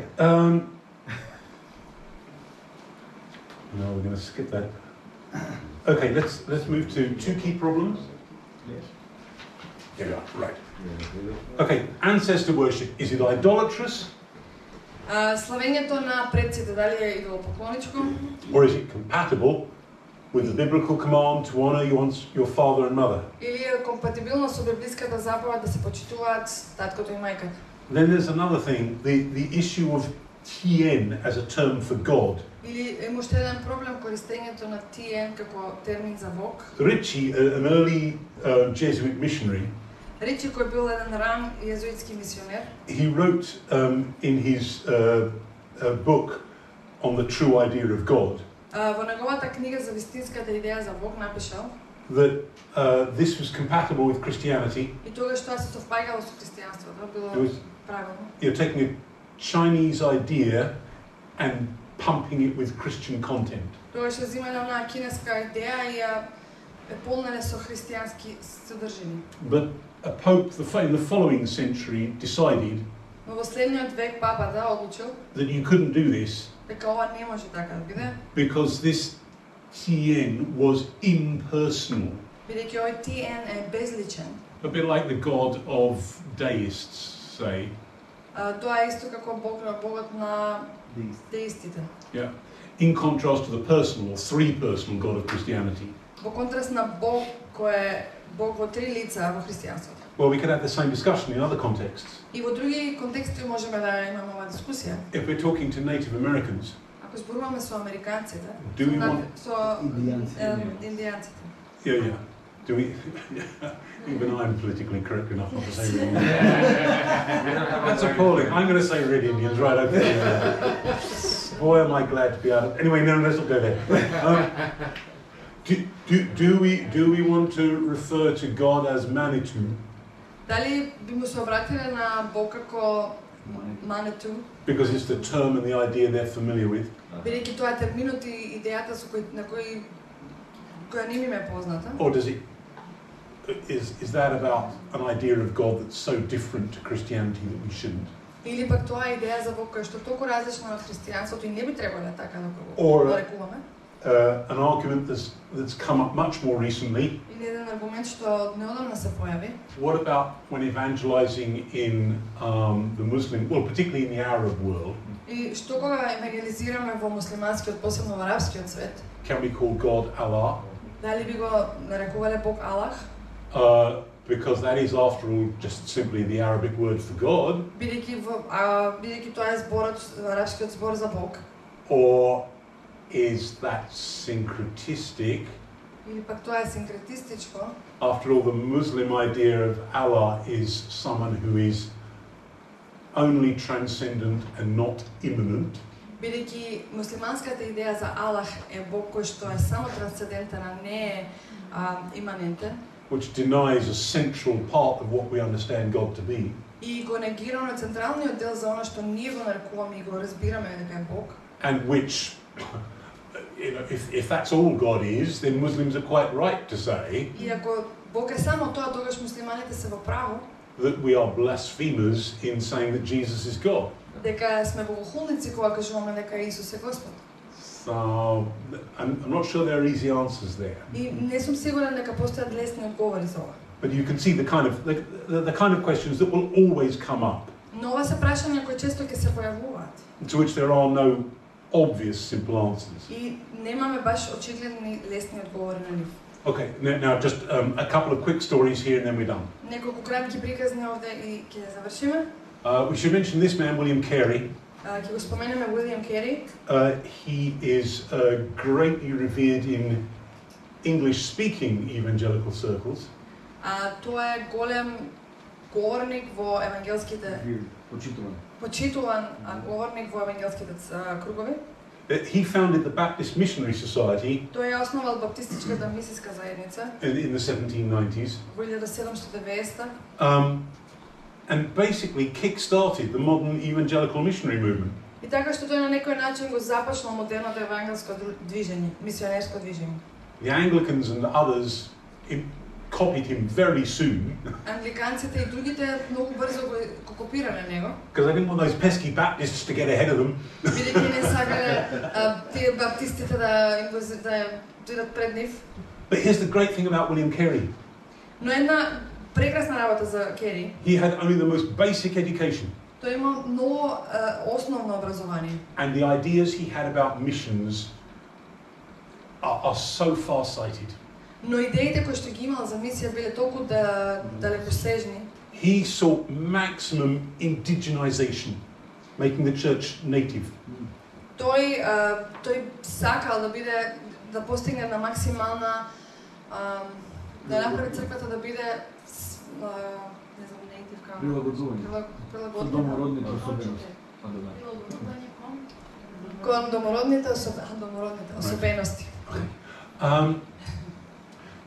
No, we're going to skip that. Okay, let's move to two key problems. Yes. Here we are. Right. Okay, ancestor worship. Is it idolatrous? Славењето на предците дали е идолопоклоничко? Or is it compatible with the biblical command to honor your father and mother? Или е компатибилно со библиската заповед да се почитуваат таткото и мајката? Then there's another thing, the issue of tien as a term for God. Или има уште еден проблем користењето на тиен како термин за Бог. Ritchie, an early Jesuit missionary, Ричи кој бил еден ран језуитски мисионер, he wrote in his book on the true idea of God во неговата книга за вистинската идеја за Бог напишал that this was compatible with Christianity. и тогаш тоа се совпаѓало со христијанството, било правилно. You're taking a Chinese idea and pumping it with Christian content. Тогаш се земале онаа кинеска идеја и ја полнеле со христијански содржини. But a pope in the following century decided Но во следниот век папата одлучил that you couldn't do this дека ова не може така да биде, because this tien was impersonal. бидејќи овој тиен е безличен. A bit like the god of deists, say. Тоа е исто како богот на деистите. Yeah. In contrast to the personal or three-personal god of Christianity. Во контраст на Бог кој е Бог во три лица во христијанството. Well, we could have the same discussion in other contexts. И во други контексти можеме да имаме оваа дискусија. If we're talking to Native Americans, Ако зборуваме со американците, do we want... со индијанците. Yeah. Do we... Even I'm politically correct enough not to say red Indians. That's appalling. I'm going to say red Indians, right? Okay. Boy, am I glad to be out of... Anyway, no, let's not go there. Do we want to refer to God as Manitou? Дали би му се обратиле на Бог како Маниту? Because it's the term and the idea they're familiar with. Бидејќи тоа е терминот и идејата со која не ми е позната. Or does it... Is that about an idea of God that's so different to Christianity that we shouldn't? Или пак тоа е идеја за Бог која што толку различна од христијанството и не би требало така да го Or нарекуваме? an argument that's come up much more recently. Или еден аргумент што неодамна се појави. What about when evangelizing in the Muslim, well, particularly in the Arab world? И што кога евангелизираме во муслиманскиот, посебно во арапскиот свет? Can we call God Allah? Дали би го нарекувале Бог Аллах? Because that is, after all, just simply the Arabic word for God. Бидејќи тоа е зборот, арапскиот збор за Бог. Or is that syncretistic? Или пак тоа е синкретистичко. After all, the Muslim idea of Allah is someone who is only transcendent and not immanent. Бидејќи муслиманската идеја за Аллах е Бог кој што е само трансцендентен, а не е иманентен. Which denies a central part of what we understand God to be. И го негира на централниот дел за она што ние го нарекуваме и го разбираме дека е Бог. And which, you know, if that's all God is, then Muslims are quite right to say. И ако Бог е само тоа, тогаш муслиманите се во право. That we are blasphemers in saying that Jesus is God. Дека сме богохулници кога кажуваме дека Исус е Господ. So I'm not sure there are easy answers there. И не сум сигурен дека постојат лесни одговори за ова. But you can see the kind of questions that will always come up. Но ова се прашања кои често ќе се појавуваат. To which there are no obvious simple answers. И немаме баш очигледни лесни одговори на нив. Okay, now just a couple of quick stories here and then we're done. Неколку кратки приказни овде и ќе завршиме. We should mention this man, William Carey. Ќе го споменеме Уилијам Кери. He is greatly revered in English-speaking evangelical circles. Тоа е голем говорник во евангелските почитуван говорник во евангелските кругови. He founded the Baptist Missionary Society. Тој е основал баптистичката мисиска заедница In the 1790s. во 1790. And basically kick-started the modern evangelical missionary movement. И така што тој на некој начин го започнал модерното евангелско движење, мисионерско движење. The Anglicans and others copied him very soon. Англиканците и другите многу брзо го копирале него. Because they didn't want those pesky Baptists to get ahead of them. Бидејќи не сакале тие баптистите да бидат пред нив. But here's the great thing about William Carey. Но една прекрасна работа за Кери. He had only the most basic education. Тој има многу основно образование. And the ideas he had about missions are so far-sighted. Но идеите кои што ги имал за мисија биле толку далекосежни. He sought maximum indigenization, making the church native. Тој сакал да постигне на максимална да направи црквата да биде не знам native прилагодување домородните особености. Кон домородните особености.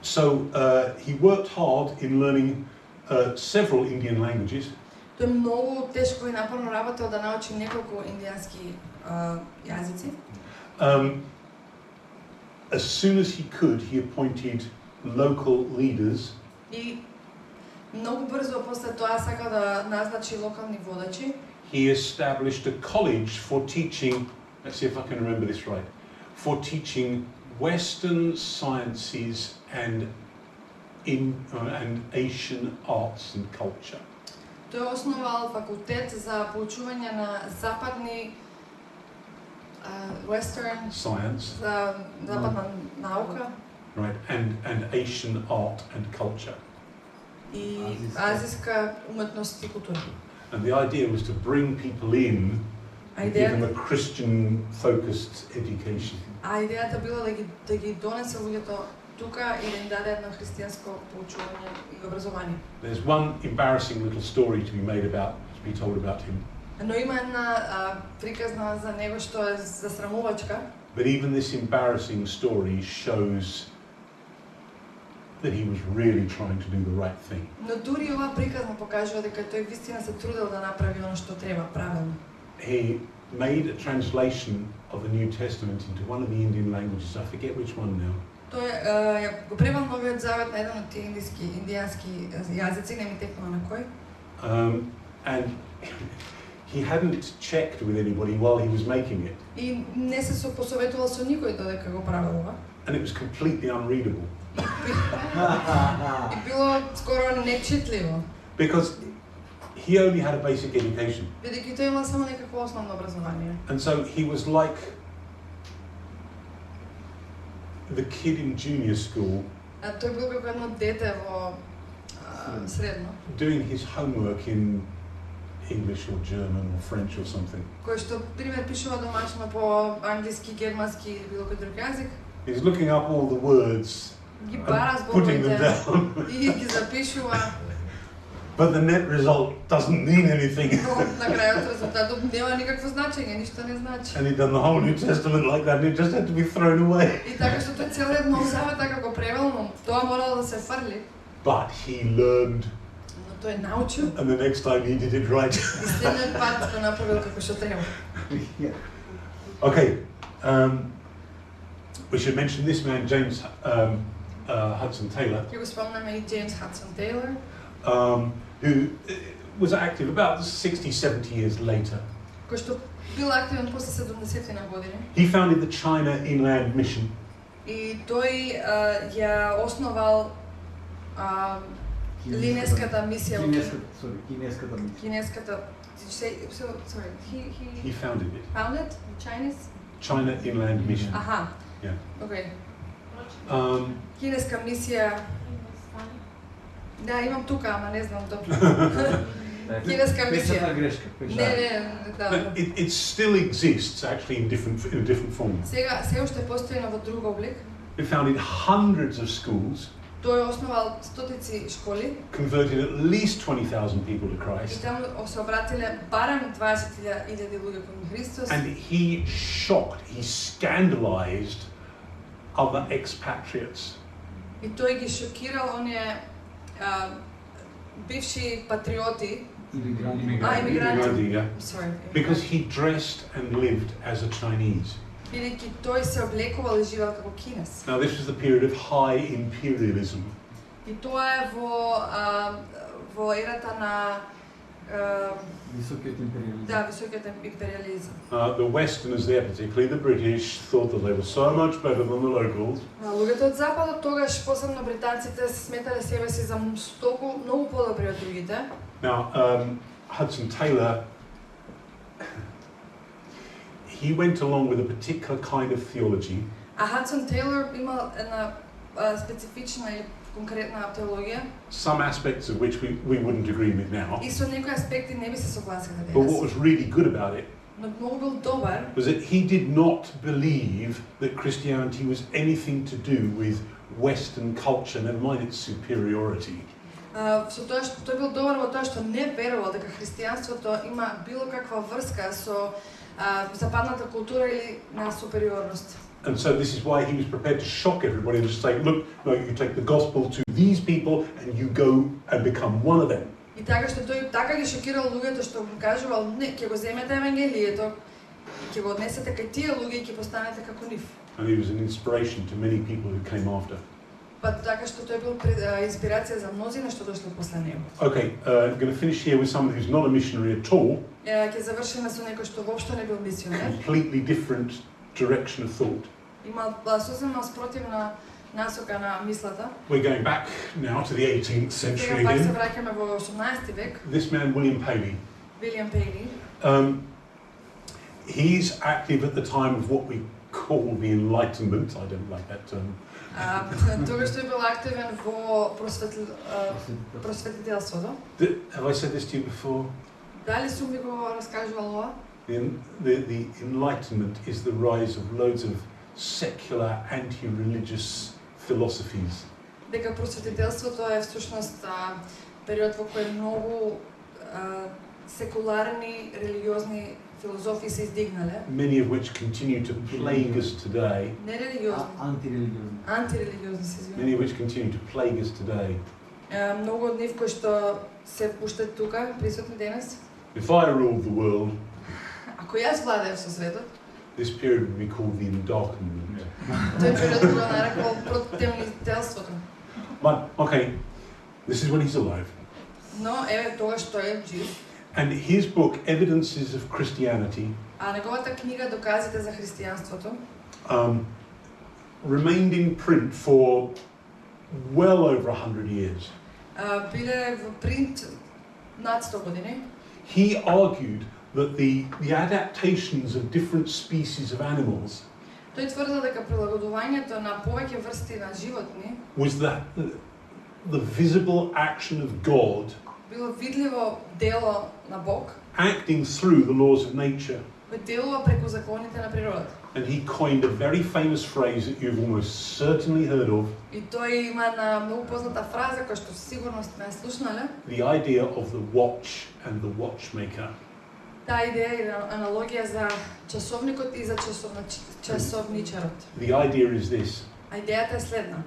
So he worked hard in learning several Indian languages. Тој многу тешко и напорно работел да научи неколку индијански јазици. As soon as he could, he appointed local leaders. И многу брзо после тоа сака да назначи локални водачи. He established a college for teaching, let's see if I can remember this right, for teaching Western sciences and Asian arts and culture. Тој основал факултет за поучување на западни Western science, за западна наука, right, and Asian art and culture. И азиска уметност и култура. And the idea was to bring people in and give them a Christian-focused education. А идејата била да ги донесе луѓето тука и да им даде едно христијанско поучување и образование. There's one embarrassing little story to be told about him. Но има една приказна за него што е засрамувачка. But even this embarrassing story shows that he was really trying to do the right thing. Но дури ова приказна покажува дека тој вистина се трудел да направи она што треба правилно. He made a translation of the New Testament into one of the Indian languages. I forget which one now. Тој го превел Новиот Завет на еден од тие индијански јазици, не ми текнува на кој. And he hadn't checked with anybody while he was making it. И не се посоветувал со никој додека го правел ова. And it was completely unreadable. И било скоро нечитливо. Because he only had a basic education. Бидејќи тој имал само некакво основно образование. And so he was like the kid in junior school. А тој бил како едно дете во средно. Doing his homework in English or German or French or something. Кој што пример пишува домашно по англиски, германски или било кој друг јазик. He's looking up all the words And putting them down. И ги запишува. But the net result doesn't mean anything. Но на крајот резултатот нема никакво значење, ништо не значи. And he'd done the whole New Testament like that and it just had to be thrown away. И така што тој целиот Нов Завет така го превел, но тоа морало да се фрли. But he learned. Но тој научил. And the next time he did it right. И следниот пат го направил како што треба. Okay. We should mention this man, James Hudson Taylor. Ќе го спомнеме и James Hudson Taylor. Who was active about 60, 70 years later. Кој што бил активен после 70-ти години. He founded the China Inland Mission. И тој ја основал линеската мисија. Кинеската мисија. Кинеската. Sorry. He founded it. Founded Chinese. China Inland Mission. Аха. Yeah. Okay. Кинеска мисија. Да, имам тука, ама не знам точно. Кинеска мисија. грешка. Не, да. It still exists actually in a different form. Сега се уште постои во друг облик. It founded hundreds of schools. Тој основал стотици школи. Converted at least 20,000 people to И Christ. таму се обратиле барем 20,000 луѓе кон Христос. And he shocked, he scandalized other expatriates. И тој ги шокирал оние бивши патриоти. Immigrants. Yeah. Sorry. Because he dressed and lived as a Chinese. Бидејќи тој се облекувал и живеел како кинес. Now this was the period of high imperialism. И тоа е во ерата на високиот империализам. Да, високиот империализам. The Westerners there, particularly the British, thought that they were so much better than the locals. Луѓето од западот тогаш, посебно британците, се сметале себе си за многу подобри од другите. Now, Hudson Taylor, he went along with a particular kind of theology. А Hudson Taylor имал една специфична или конкретна теологија. Some aspects of which we wouldn't agree with now. И со некои аспекти не би се согласиле денес. But what was really good about it Но многу бил добар. was that he did not believe that Christianity was anything to do with Western culture, never mind its superiority. Со тоа што тој бил добар во тоа што не верувал дека христијанството има било каква врска со западната култура или на супериорност. And so this is why he was prepared to shock everybody and just say, look, no, you take the gospel to these people and you go and become one of them. И така што тој така ги шокирал луѓето што му кажувал, не, ќе го земете евангелието, ќе го однесете кај тие луѓе и ќе постанете како нив. And he was an inspiration to many people who came after. Па така што тој бил инспирација за мнозина што дошле после него. Okay, I'm going to finish here with someone who's not a missionary at all. Ќе завршиме со некој што воопшто не бил мисионер. Completely different direction of thought. Имал сосема спротивна насока на мислата. We're going back now to the 18th century Сега пак се again. враќаме во 18 век. This man, William Paley. William Paley. He's active at the time of what we call the Enlightenment. I don't like that term. Тогаш тој бил активен во просветителството. Have I said this to you before? Дали сум ви го раскажувал ова? The Enlightenment is the rise of loads of secular, anti-religious philosophies. Дека просветителството е всушност период во кој многу секуларни религиозни филозофии се издигнале. Many of which continue to plague us today. Не религиозни. Антирелигиозни. Антирелигиозни се извинувам. Many of which continue to plague us today. Многу од нив кои што се уште тука присутни денес. If I ruled the world, ако јас владеев со светот, this period would be called the Endarkenment. тој период го нарекол протемнителството. But okay, this is when he's alive. Но еве тогаш тој е жив. And his book, Evidences of Christianity, А неговата книга Доказите за християнството remained in print for well over 100 years. Биле во принт над 100 години. He argued that the adaptations of different species of animals Тој тврдел дека прилагодувањето на повеќе врсти на животни was the visible action of God било видливо дело на Бог, acting through the laws of nature. кој делува преку законите на природата. And he coined a very famous phrase that you've almost certainly heard of. И тој има една многу позната фраза која што сигурно сте ја слушнале. The idea of the watch and the watchmaker. Таа идеја е аналогија за часовникот и за часовничарот. The idea is this. А идејата е следна.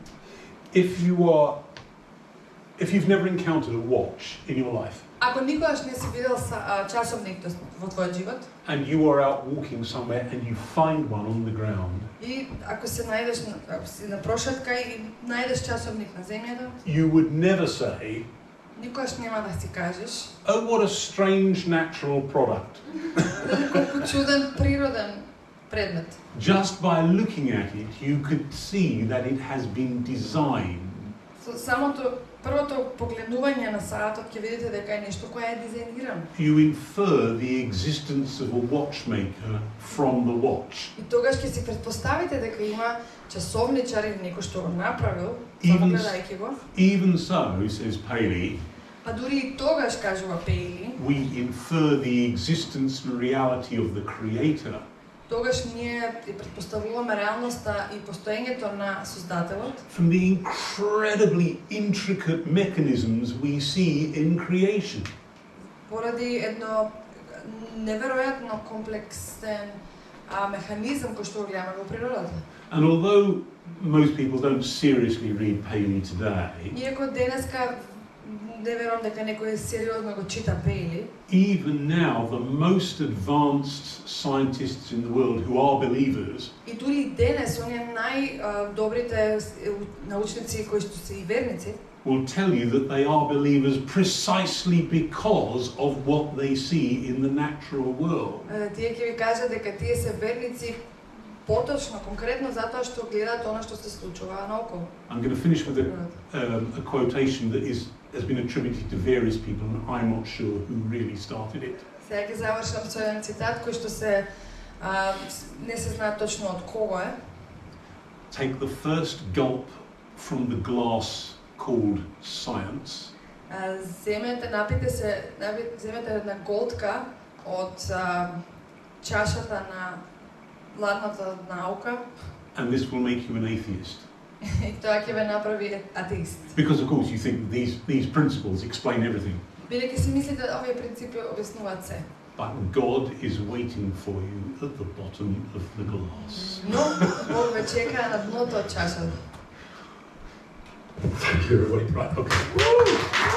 If you've never encountered a watch in your life, Ако никогаш не си видел часовник во твојот живот, and you are out walking somewhere and you find one on the ground, и ако се најдеш на прошетка и најдеш часовник на земјата, you would never say, никогаш нема да си кажеш, "Oh, what a strange natural product." колку чуден природен предмет. Just by looking at it, you could see that it has been designed. Со самото првото погледнување на саатот ќе видите дека е нешто кое е дизајнирано. You infer the existence of a watchmaker from the watch. И тогаш ќе си претпоставите дека има часовничар или некој што го направил, само гледајќи го. Even so, says Paley, А дури и тогаш, кажува Пейли, we infer the existence and reality of the creator тогаш ние претпоставуваме реалноста и постоењето на Создателот from the incredibly intricate mechanisms we see in creation. поради едно неверојатно комплексен механизам кој што го гледаме во природата. And although most people don't seriously read Paley today, Иако денеска не верувам дека некој сериозно го чита Пейли, even now the most advanced scientists in the world who are believers и дури и денес оние најдобрите научници кои што се и верници will tell you that they are believers precisely because of what they see in the natural world. Тие ќе ви кажат дека тие се верници поточно, конкретно затоа што гледаат она што се случува наоколу. I'm going to finish with a quotation that has been attributed to various people, and I'm not sure who really started it. Сега ќе завршам со еден цитат кој што се не се знае точно од кого е. Take the first gulp from the glass called science. Земете, земете една голтка од чашата на ладната наука. And this will make you an atheist. И тоа ќе ве направи атеист. Because of course you think these principles explain everything. Бидејќи си мислите овие принципи објаснуваат се. But God is waiting for you at the bottom of the glass. Но Бог ве чека на дното од чашата. Thank you everybody. Right, okay.